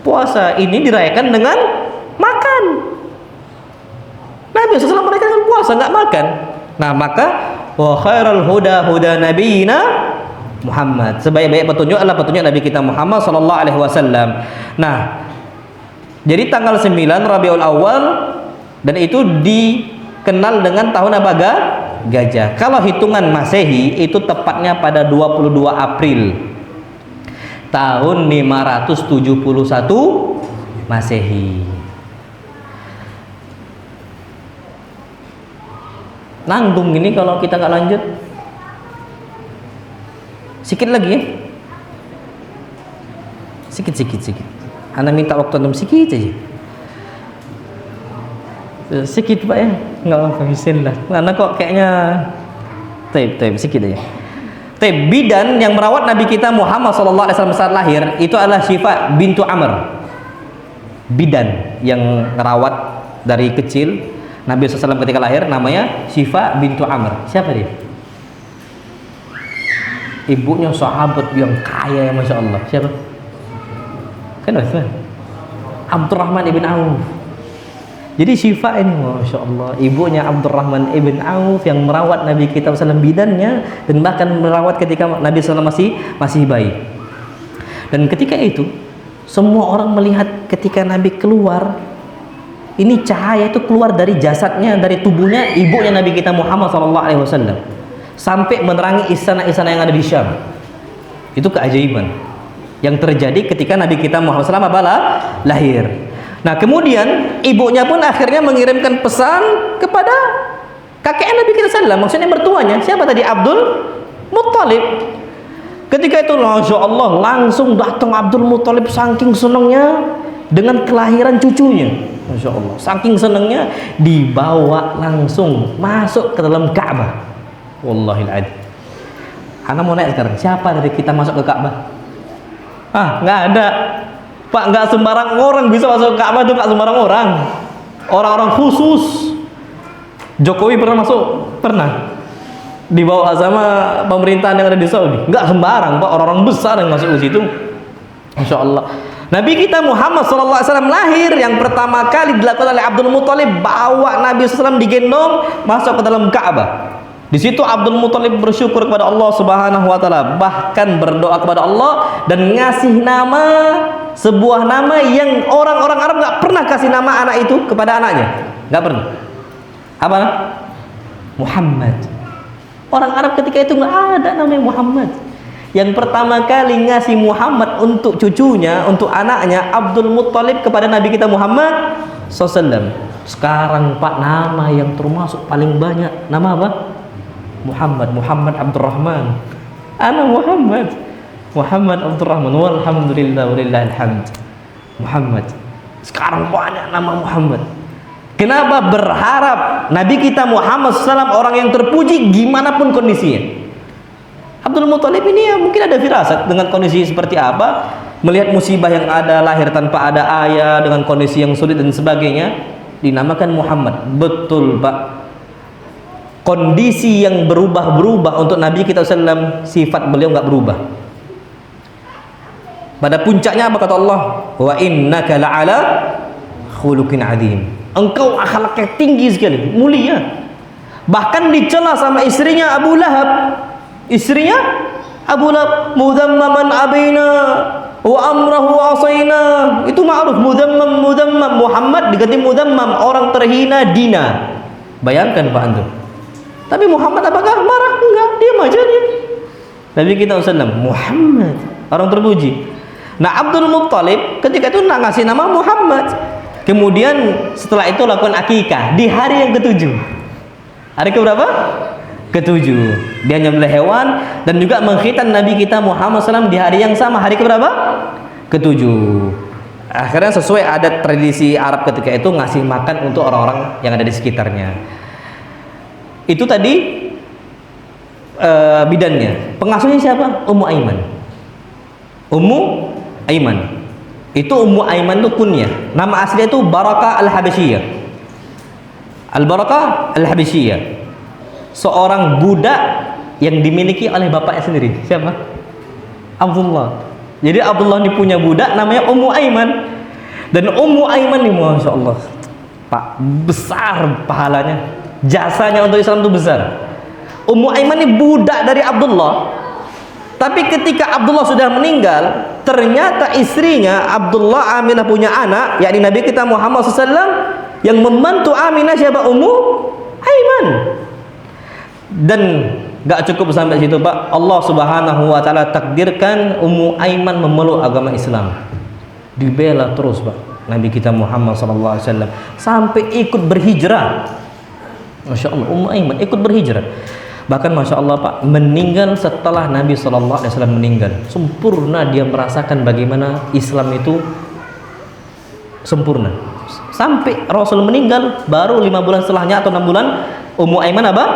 Puasa. Ini dirayakan dengan makan. Nabi SAW merayakan dengan puasa, nggak makan. Nah, maka wa khairul huda huda nabiyina Muhammad. Sebaik-baik petunjuk adalah petunjuk Nabi kita Muhammad sallallahu alaihi wasallam. Nah, jadi tanggal 9 Rabiul Awal, dan itu dikenal dengan tahun apa? Gajah. Kalau hitungan Masehi itu tepatnya pada 22 April tahun 571 Masehi. Nanggung gini kalau kita nggak lanjut. Sikit lagi ya. Sikit. Anda minta waktu antum sikit aja. Sikit Pak ya. Nggak apa-apa, bismillah. Karena kok kayaknya taib sikit aja. Bidan yang merawat Nabi kita Muhammad sallallahu alaihi wasallam saat lahir itu adalah Syifa bintu Amr. Bidan yang merawat dari kecil Nabi SAW ketika lahir namanya Syifa bintu Amr. Siapa dia? Ibunya sahabat yang kaya, masya Allah. Siapa? Kenapa? Abdurrahman ibn Auf. Jadi Syifa ini, masya Allah, ibunya Abdurrahman ibn Auf yang merawat Nabi kita SAW, bidannya, dan bahkan merawat ketika Nabi SAW masih bayi. Dan ketika itu semua orang melihat ketika Nabi keluar, ini cahaya itu keluar dari jasadnya, dari tubuhnya ibunya Nabi kita Muhammad SAW, sampai menerangi istana-istana yang ada di Syam. Itu keajaiban yang terjadi ketika Nabi kita Muhammad SAW lahir. Nah, kemudian ibunya pun akhirnya mengirimkan pesan kepada kakek Nabi kita SAW, maksudnya mertuanya. Siapa tadi? Abdul Muttalib. Ketika itu, masya Allah, langsung datang Abdul Muttalib saking senangnya dengan kelahiran cucunya. Masya Allah, saking senangnya dibawa langsung masuk ke dalam Ka'bah. Wallahil adzim. Ana mau nanya sekarang, siapa dari kita masuk ke Ka'bah? Nggak ada. Pak, nggak sembarang orang bisa masuk ke Ka'bah, itu nggak sembarang orang. Orang-orang khusus. Jokowi pernah masuk? Pernah. Dibawa sama pemerintahan yang ada di Saudi. Nggak sembarang, Pak. Orang-orang besar yang masuk ke situ. Masya Allah. Nabi kita Muhammad SAW lahir, yang pertama kali dilakukan oleh Abdul Muttalib, bawa Nabi SAW digendong masuk ke dalam Ka'bah. Di situ Abdul Muttalib bersyukur kepada Allah Subhanahu wa taala, bahkan berdoa kepada Allah dan ngasih nama, sebuah nama yang orang-orang Arab nggak pernah kasih nama anak itu kepada anaknya, nggak pernah. Apa? Muhammad. Orang Arab ketika itu nggak ada namanya Muhammad. Yang pertama kali ngasih Muhammad untuk cucunya, untuk anaknya, Abdul Muttalib kepada Nabi kita Muhammad SAW. Sekarang Pak, nama yang termasuk paling banyak nama apa? Muhammad Abdurrahman. Ana Muhammad Abdurrahman. Walhamdulillah walillahil hamd. Muhammad. Sekarang banyak nama Muhammad. Kenapa? Berharap Nabi kita Muhammad SAW orang yang terpuji gimana pun kondisinya. Abdul Muttalib ini ya mungkin ada firasat dengan kondisi seperti apa, melihat musibah yang ada, lahir tanpa ada ayah, dengan kondisi yang sulit dan sebagainya, dinamakan Muhammad. Betul Pak, kondisi yang berubah-berubah untuk Nabi kita SAW, sifat beliau nggak berubah. Pada puncaknya apa kata Allah? Wa innaka la'ala khuluqin adzim. Engkau akhlaknya tinggi sekali, mulia. Bahkan dicela sama istrinya Abu Lahab. Istrinya Abu Lahab, mudammaman abaina wa amrahu asaina. Itu ma'ruf, mudammam Muhammad diganti mudammam, orang terhina dina. Bayangkan Pak antum. Tapi Muhammad apakah marah? Enggak, diam aja dia. Nabi kita SAW Muhammad, orang terpuji. Nah, Abdul Muttalib ketika itu nak ngasih nama Muhammad. Kemudian setelah itu lakukan akikah di hari yang ketujuh. Hari keberapa? Ketujuh. Dia nyembelih hewan dan juga mengkhitan Nabi kita Muhammad SAW di hari yang sama. Hari keberapa? Ketujuh. Akhirnya sesuai adat tradisi Arab ketika itu ngasih makan untuk orang-orang yang ada di sekitarnya. Itu tadi bidannya. Pengasuhnya siapa? Ummu Aiman. Ummu Aiman. Itu Ummu Aiman itu kunyah. Nama aslinya itu Barakah Al-Habasyiyah. Al-Barakah Al-Habasyiyah. Seorang budak yang dimiliki oleh bapaknya sendiri. Siapa? Abdullah. Jadi Abdullah ini punya budak namanya Ummu Aiman. Dan Ummu Aiman ini Masya Allah Pak, besar pahalanya, jasanya untuk Islam itu besar. Ummu Aiman ini budak dari Abdullah. Tapi ketika Abdullah sudah meninggal, ternyata istrinya Abdullah Aminah punya anak, yakni Nabi kita Muhammad SAW, yang membantu Aminah siapa? Ummu Aiman. Dan gak cukup sampai situ Pak, Allah Subhanahu wa Ta'ala takdirkan Ummu Aiman memeluk agama Islam. Dibela terus Pak Nabi kita Muhammad SAW sampai ikut berhijrah. Masya Allah, Ummu Aiman ikut berhijrah. Bahkan Masya Allah Pak, meninggal setelah Nabi SAW meninggal. Sempurna dia merasakan bagaimana Islam itu sempurna. Sampai Rasul meninggal, baru 5 bulan setelahnya atau 6 bulan Ummu Aiman apa?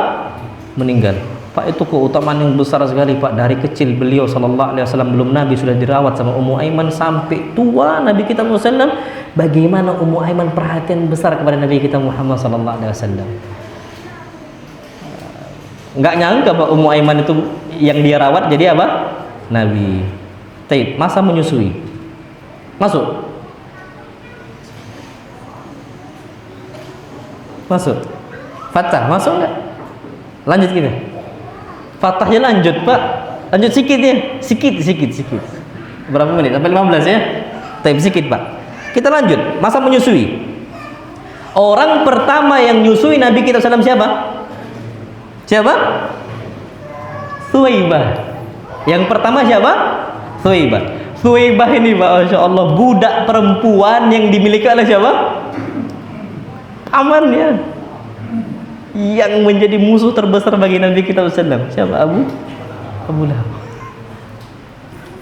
Meninggal. Pak, itu keutamaan yang besar sekali Pak. Dari kecil beliau sallallahu alaihi wasallam, belum Nabi sudah dirawat sama Ummu Aiman sampai tua Nabi kita Muhammad sallallahu alaihi wasallam. Bagaimana Ummu Aiman perhatian besar kepada Nabi kita Muhammad sallallahu alaihi wasallam. Enggak nyangka Pak, Ummu Aiman itu yang dia rawat jadi apa? Nabi. Taib, masa menyusui. Masuk. Masuk. Fatah, masuk enggak? Lanjut gini. Fatahnya lanjut Pak. Lanjut sikit ya. Sikit. Berapa menit? Sampai 15 ya. Tapi sikit Pak. Kita lanjut. Masa menyusui. Orang pertama yang nyusui Nabi kita SAW siapa? Siapa? Thuwaibah. Yang pertama siapa? Thuwaibah. Thuwaibah ini Pak, Masya Allah, budak perempuan yang dimiliki oleh siapa? Pamannya. Yang menjadi musuh terbesar bagi Nabi kita SAW. Siapa? Abu Lahab.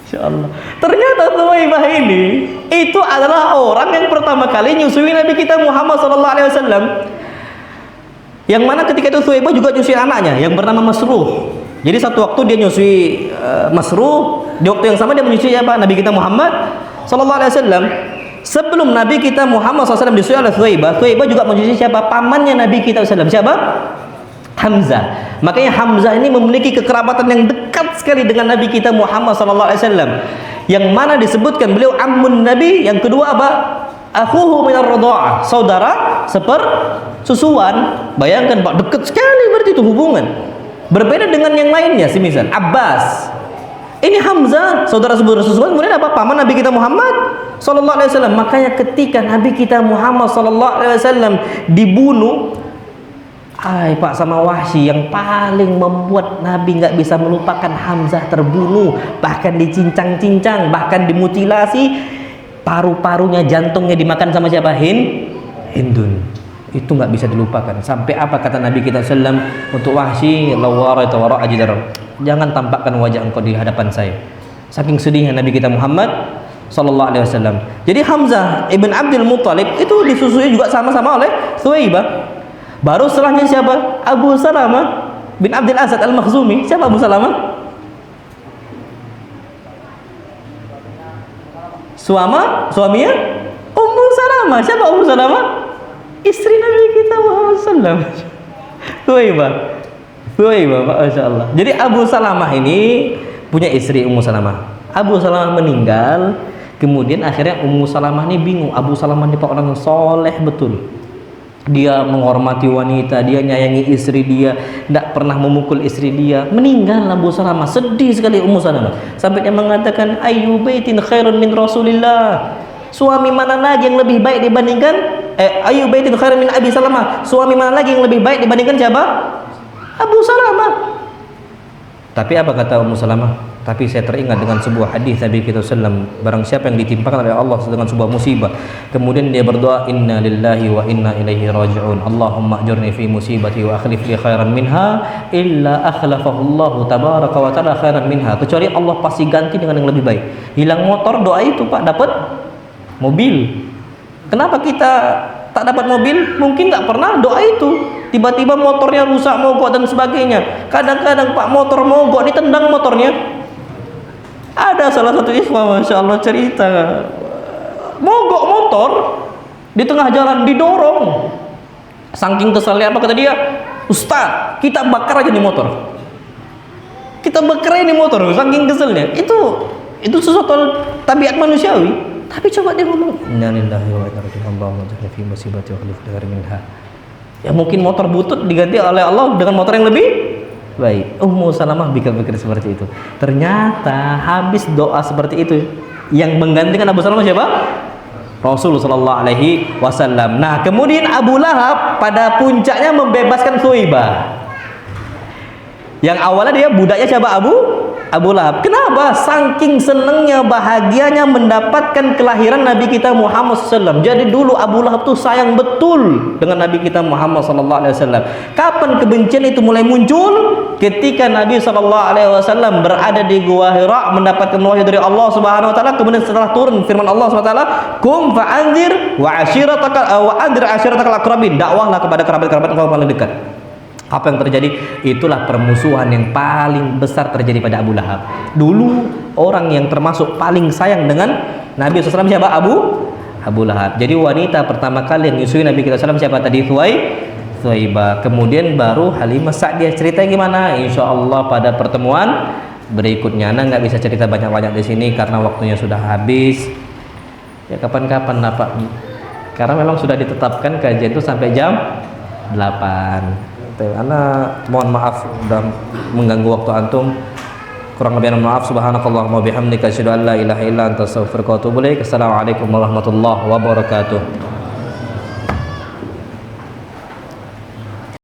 Insya Allah. Ternyata Thuwaibah ini itu adalah orang yang pertama kali nyusui Nabi kita Muhammad SAW. Yang mana ketika itu Thuwaibah juga nyusui anaknya yang bernama Masruh. Jadi satu waktu dia nyusui Masruh, di waktu yang sama dia menyusui apa? Nabi kita Muhammad SAW. Sebelum Nabi kita Muhammad SAW disusui oleh Thuwaibah, Thuwaibah juga menyusui siapa? Pamannya Nabi kita SAW. Siapa? Hamzah. Makanya Hamzah ini memiliki kekerabatan yang dekat sekali dengan Nabi kita Muhammad SAW. Yang mana disebutkan beliau ammun Nabi. Yang kedua apa? Akhuhu minar radha'ah, saudara sepersusuan. Bayangkan Pak, dekat sekali berarti itu hubungan. Berbeda dengan yang lainnya, semisal Abbas. Ini Hamzah, saudara sepersusuan, kemudian apa? Paman Nabi kita Muhammad sallallahu alaihi wasallam. Makanya ketika Nabi kita Muhammad sallallahu alaihi wasallam dibunuh, Pak, sama Wahsy, yang paling membuat Nabi nggak bisa melupakan Hamzah terbunuh, bahkan dicincang-cincang, bahkan dimutilasi, paru-parunya, jantungnya dimakan sama siapa? Hindun. Itu nggak bisa dilupakan. Sampai apa kata Nabi kita sallam untuk Wahsy, lawaraita wara ajdar, jangan tampakkan wajah engkau di hadapan saya. Saking sedihnya Nabi kita Muhammad sallallahu alaihi wasallam. Jadi Hamzah ibn Abdul Muttalib itu disusui juga sama-sama oleh Thuwaibah. Baru setelahnya siapa? Abu Salamah bin Abdul Asad Al-Makhzumi. Siapa Abu Salamah? Suaminya Ummu Salamah. Siapa Ummu Salamah? Istri Nabi kita Muhammad sallam. Thuwaibah, Pak, Masya Allah. Jadi Abu Salamah ini punya istri Ummu Salamah. Abu Salamah meninggal, kemudian akhirnya Ummu Salamah ini bingung. Abu Salamah ini Pak orang yang soleh betul. Dia menghormati wanita, dia nyayangi istri dia, tidak pernah memukul istri dia. Meninggal Abu Salamah, sedih sekali Ummu Salamah. Sampai dia mengatakan, ayyu baitin khairun min Rasulillah. Suami mana lagi yang lebih baik dibandingkan ayyu baitin khairun min Abi Salamah. Suami mana lagi yang lebih baik dibandingkan siapa? Abu Salamah. Tapi apa kata Ummu Salamah? Tapi saya teringat dengan sebuah hadis Nabi kita sallam, barang siapa yang ditimpakan oleh Allah dengan sebuah musibah, kemudian dia berdoa, inna lillahi wa inna ilaihi raji'un, Allahumma ajurni fi musibati wa akhlif li khairan minha, illa akhlafahu Allah tabaraka wa ta'ala khairan minha. Kecuali Allah pasti ganti dengan yang lebih baik. Hilang motor, doa itu Pak, dapat mobil. Kenapa kita tak dapat mobil? Mungkin tak pernah doa itu. Tiba-tiba motornya rusak, mogok dan sebagainya. Kadang-kadang Pak, motor mogok, ditendang motornya. Ada salah satu ikhwah, Masya Allah, cerita mogok motor di tengah jalan, didorong. Saking kesalnya, apa kata dia? Ustaz, kita bakar aja nih motor. Kita bakar ini motor, saking keselnya. Itu sesuatu tabiat manusiawi. Tapi coba dia ngomong, inna lillahi wa inna ilaihi raji'un, Allahumma ajurni fi musibati wa akhlif li khairan minha. Ya mungkin motor butut diganti oleh Allah dengan motor yang lebih baik. Ummu Salamah pikir-pikir seperti itu. Ternyata habis doa seperti itu, yang menggantikan Abu Salamah siapa? Rasul sallallahu alaihi wasallam. Nah, kemudian Abu Lahab pada puncaknya membebaskan Thuwaibah. Yang awalnya dia budaknya siapa? Abu Lahab. Kenapa? Saking senangnya, bahagianya mendapatkan kelahiran Nabi kita Muhammad SAW. Jadi dulu Abu Lahab tuh sayang betul dengan Nabi kita Muhammad SAW. Kapan kebencian itu mulai muncul? Ketika Nabi SAW berada di Gua Hira mendapatkan wahyu dari Allah Subhanahu Wa Taala. Kemudian setelah turun firman Allah SWT, kum fa'anzir wa anzir ashiratakal aqrabin. Dakwahlah kepada kerabat-kerabat engkau paling dekat. Apa yang terjadi? Itulah permusuhan yang paling besar terjadi pada Abu Lahab. Dulu orang yang termasuk paling sayang dengan Nabi SAW siapa? Abu Lahab. Jadi wanita pertama kali yang nyusui Nabi kita SAW siapa tadi? Thuwaibah. Kemudian baru Halimah Sa'diyah. Ceritanya gimana? Insya Allah pada pertemuan berikutnya. Nggak bisa cerita banyak-banyak di sini karena waktunya sudah habis. Ya kapan-kapan lah Pak. Karena memang sudah ditetapkan kajian itu sampai jam 8. Ana mohon maaf sudah mengganggu waktu antum. Kurang lebih maaf. Subhanakallahumma bihamdika asyhadu an la ilaha illa anta astaghfiruka wa atubu ilaik. Assalamualaikum warahmatullahi wabarakatuh.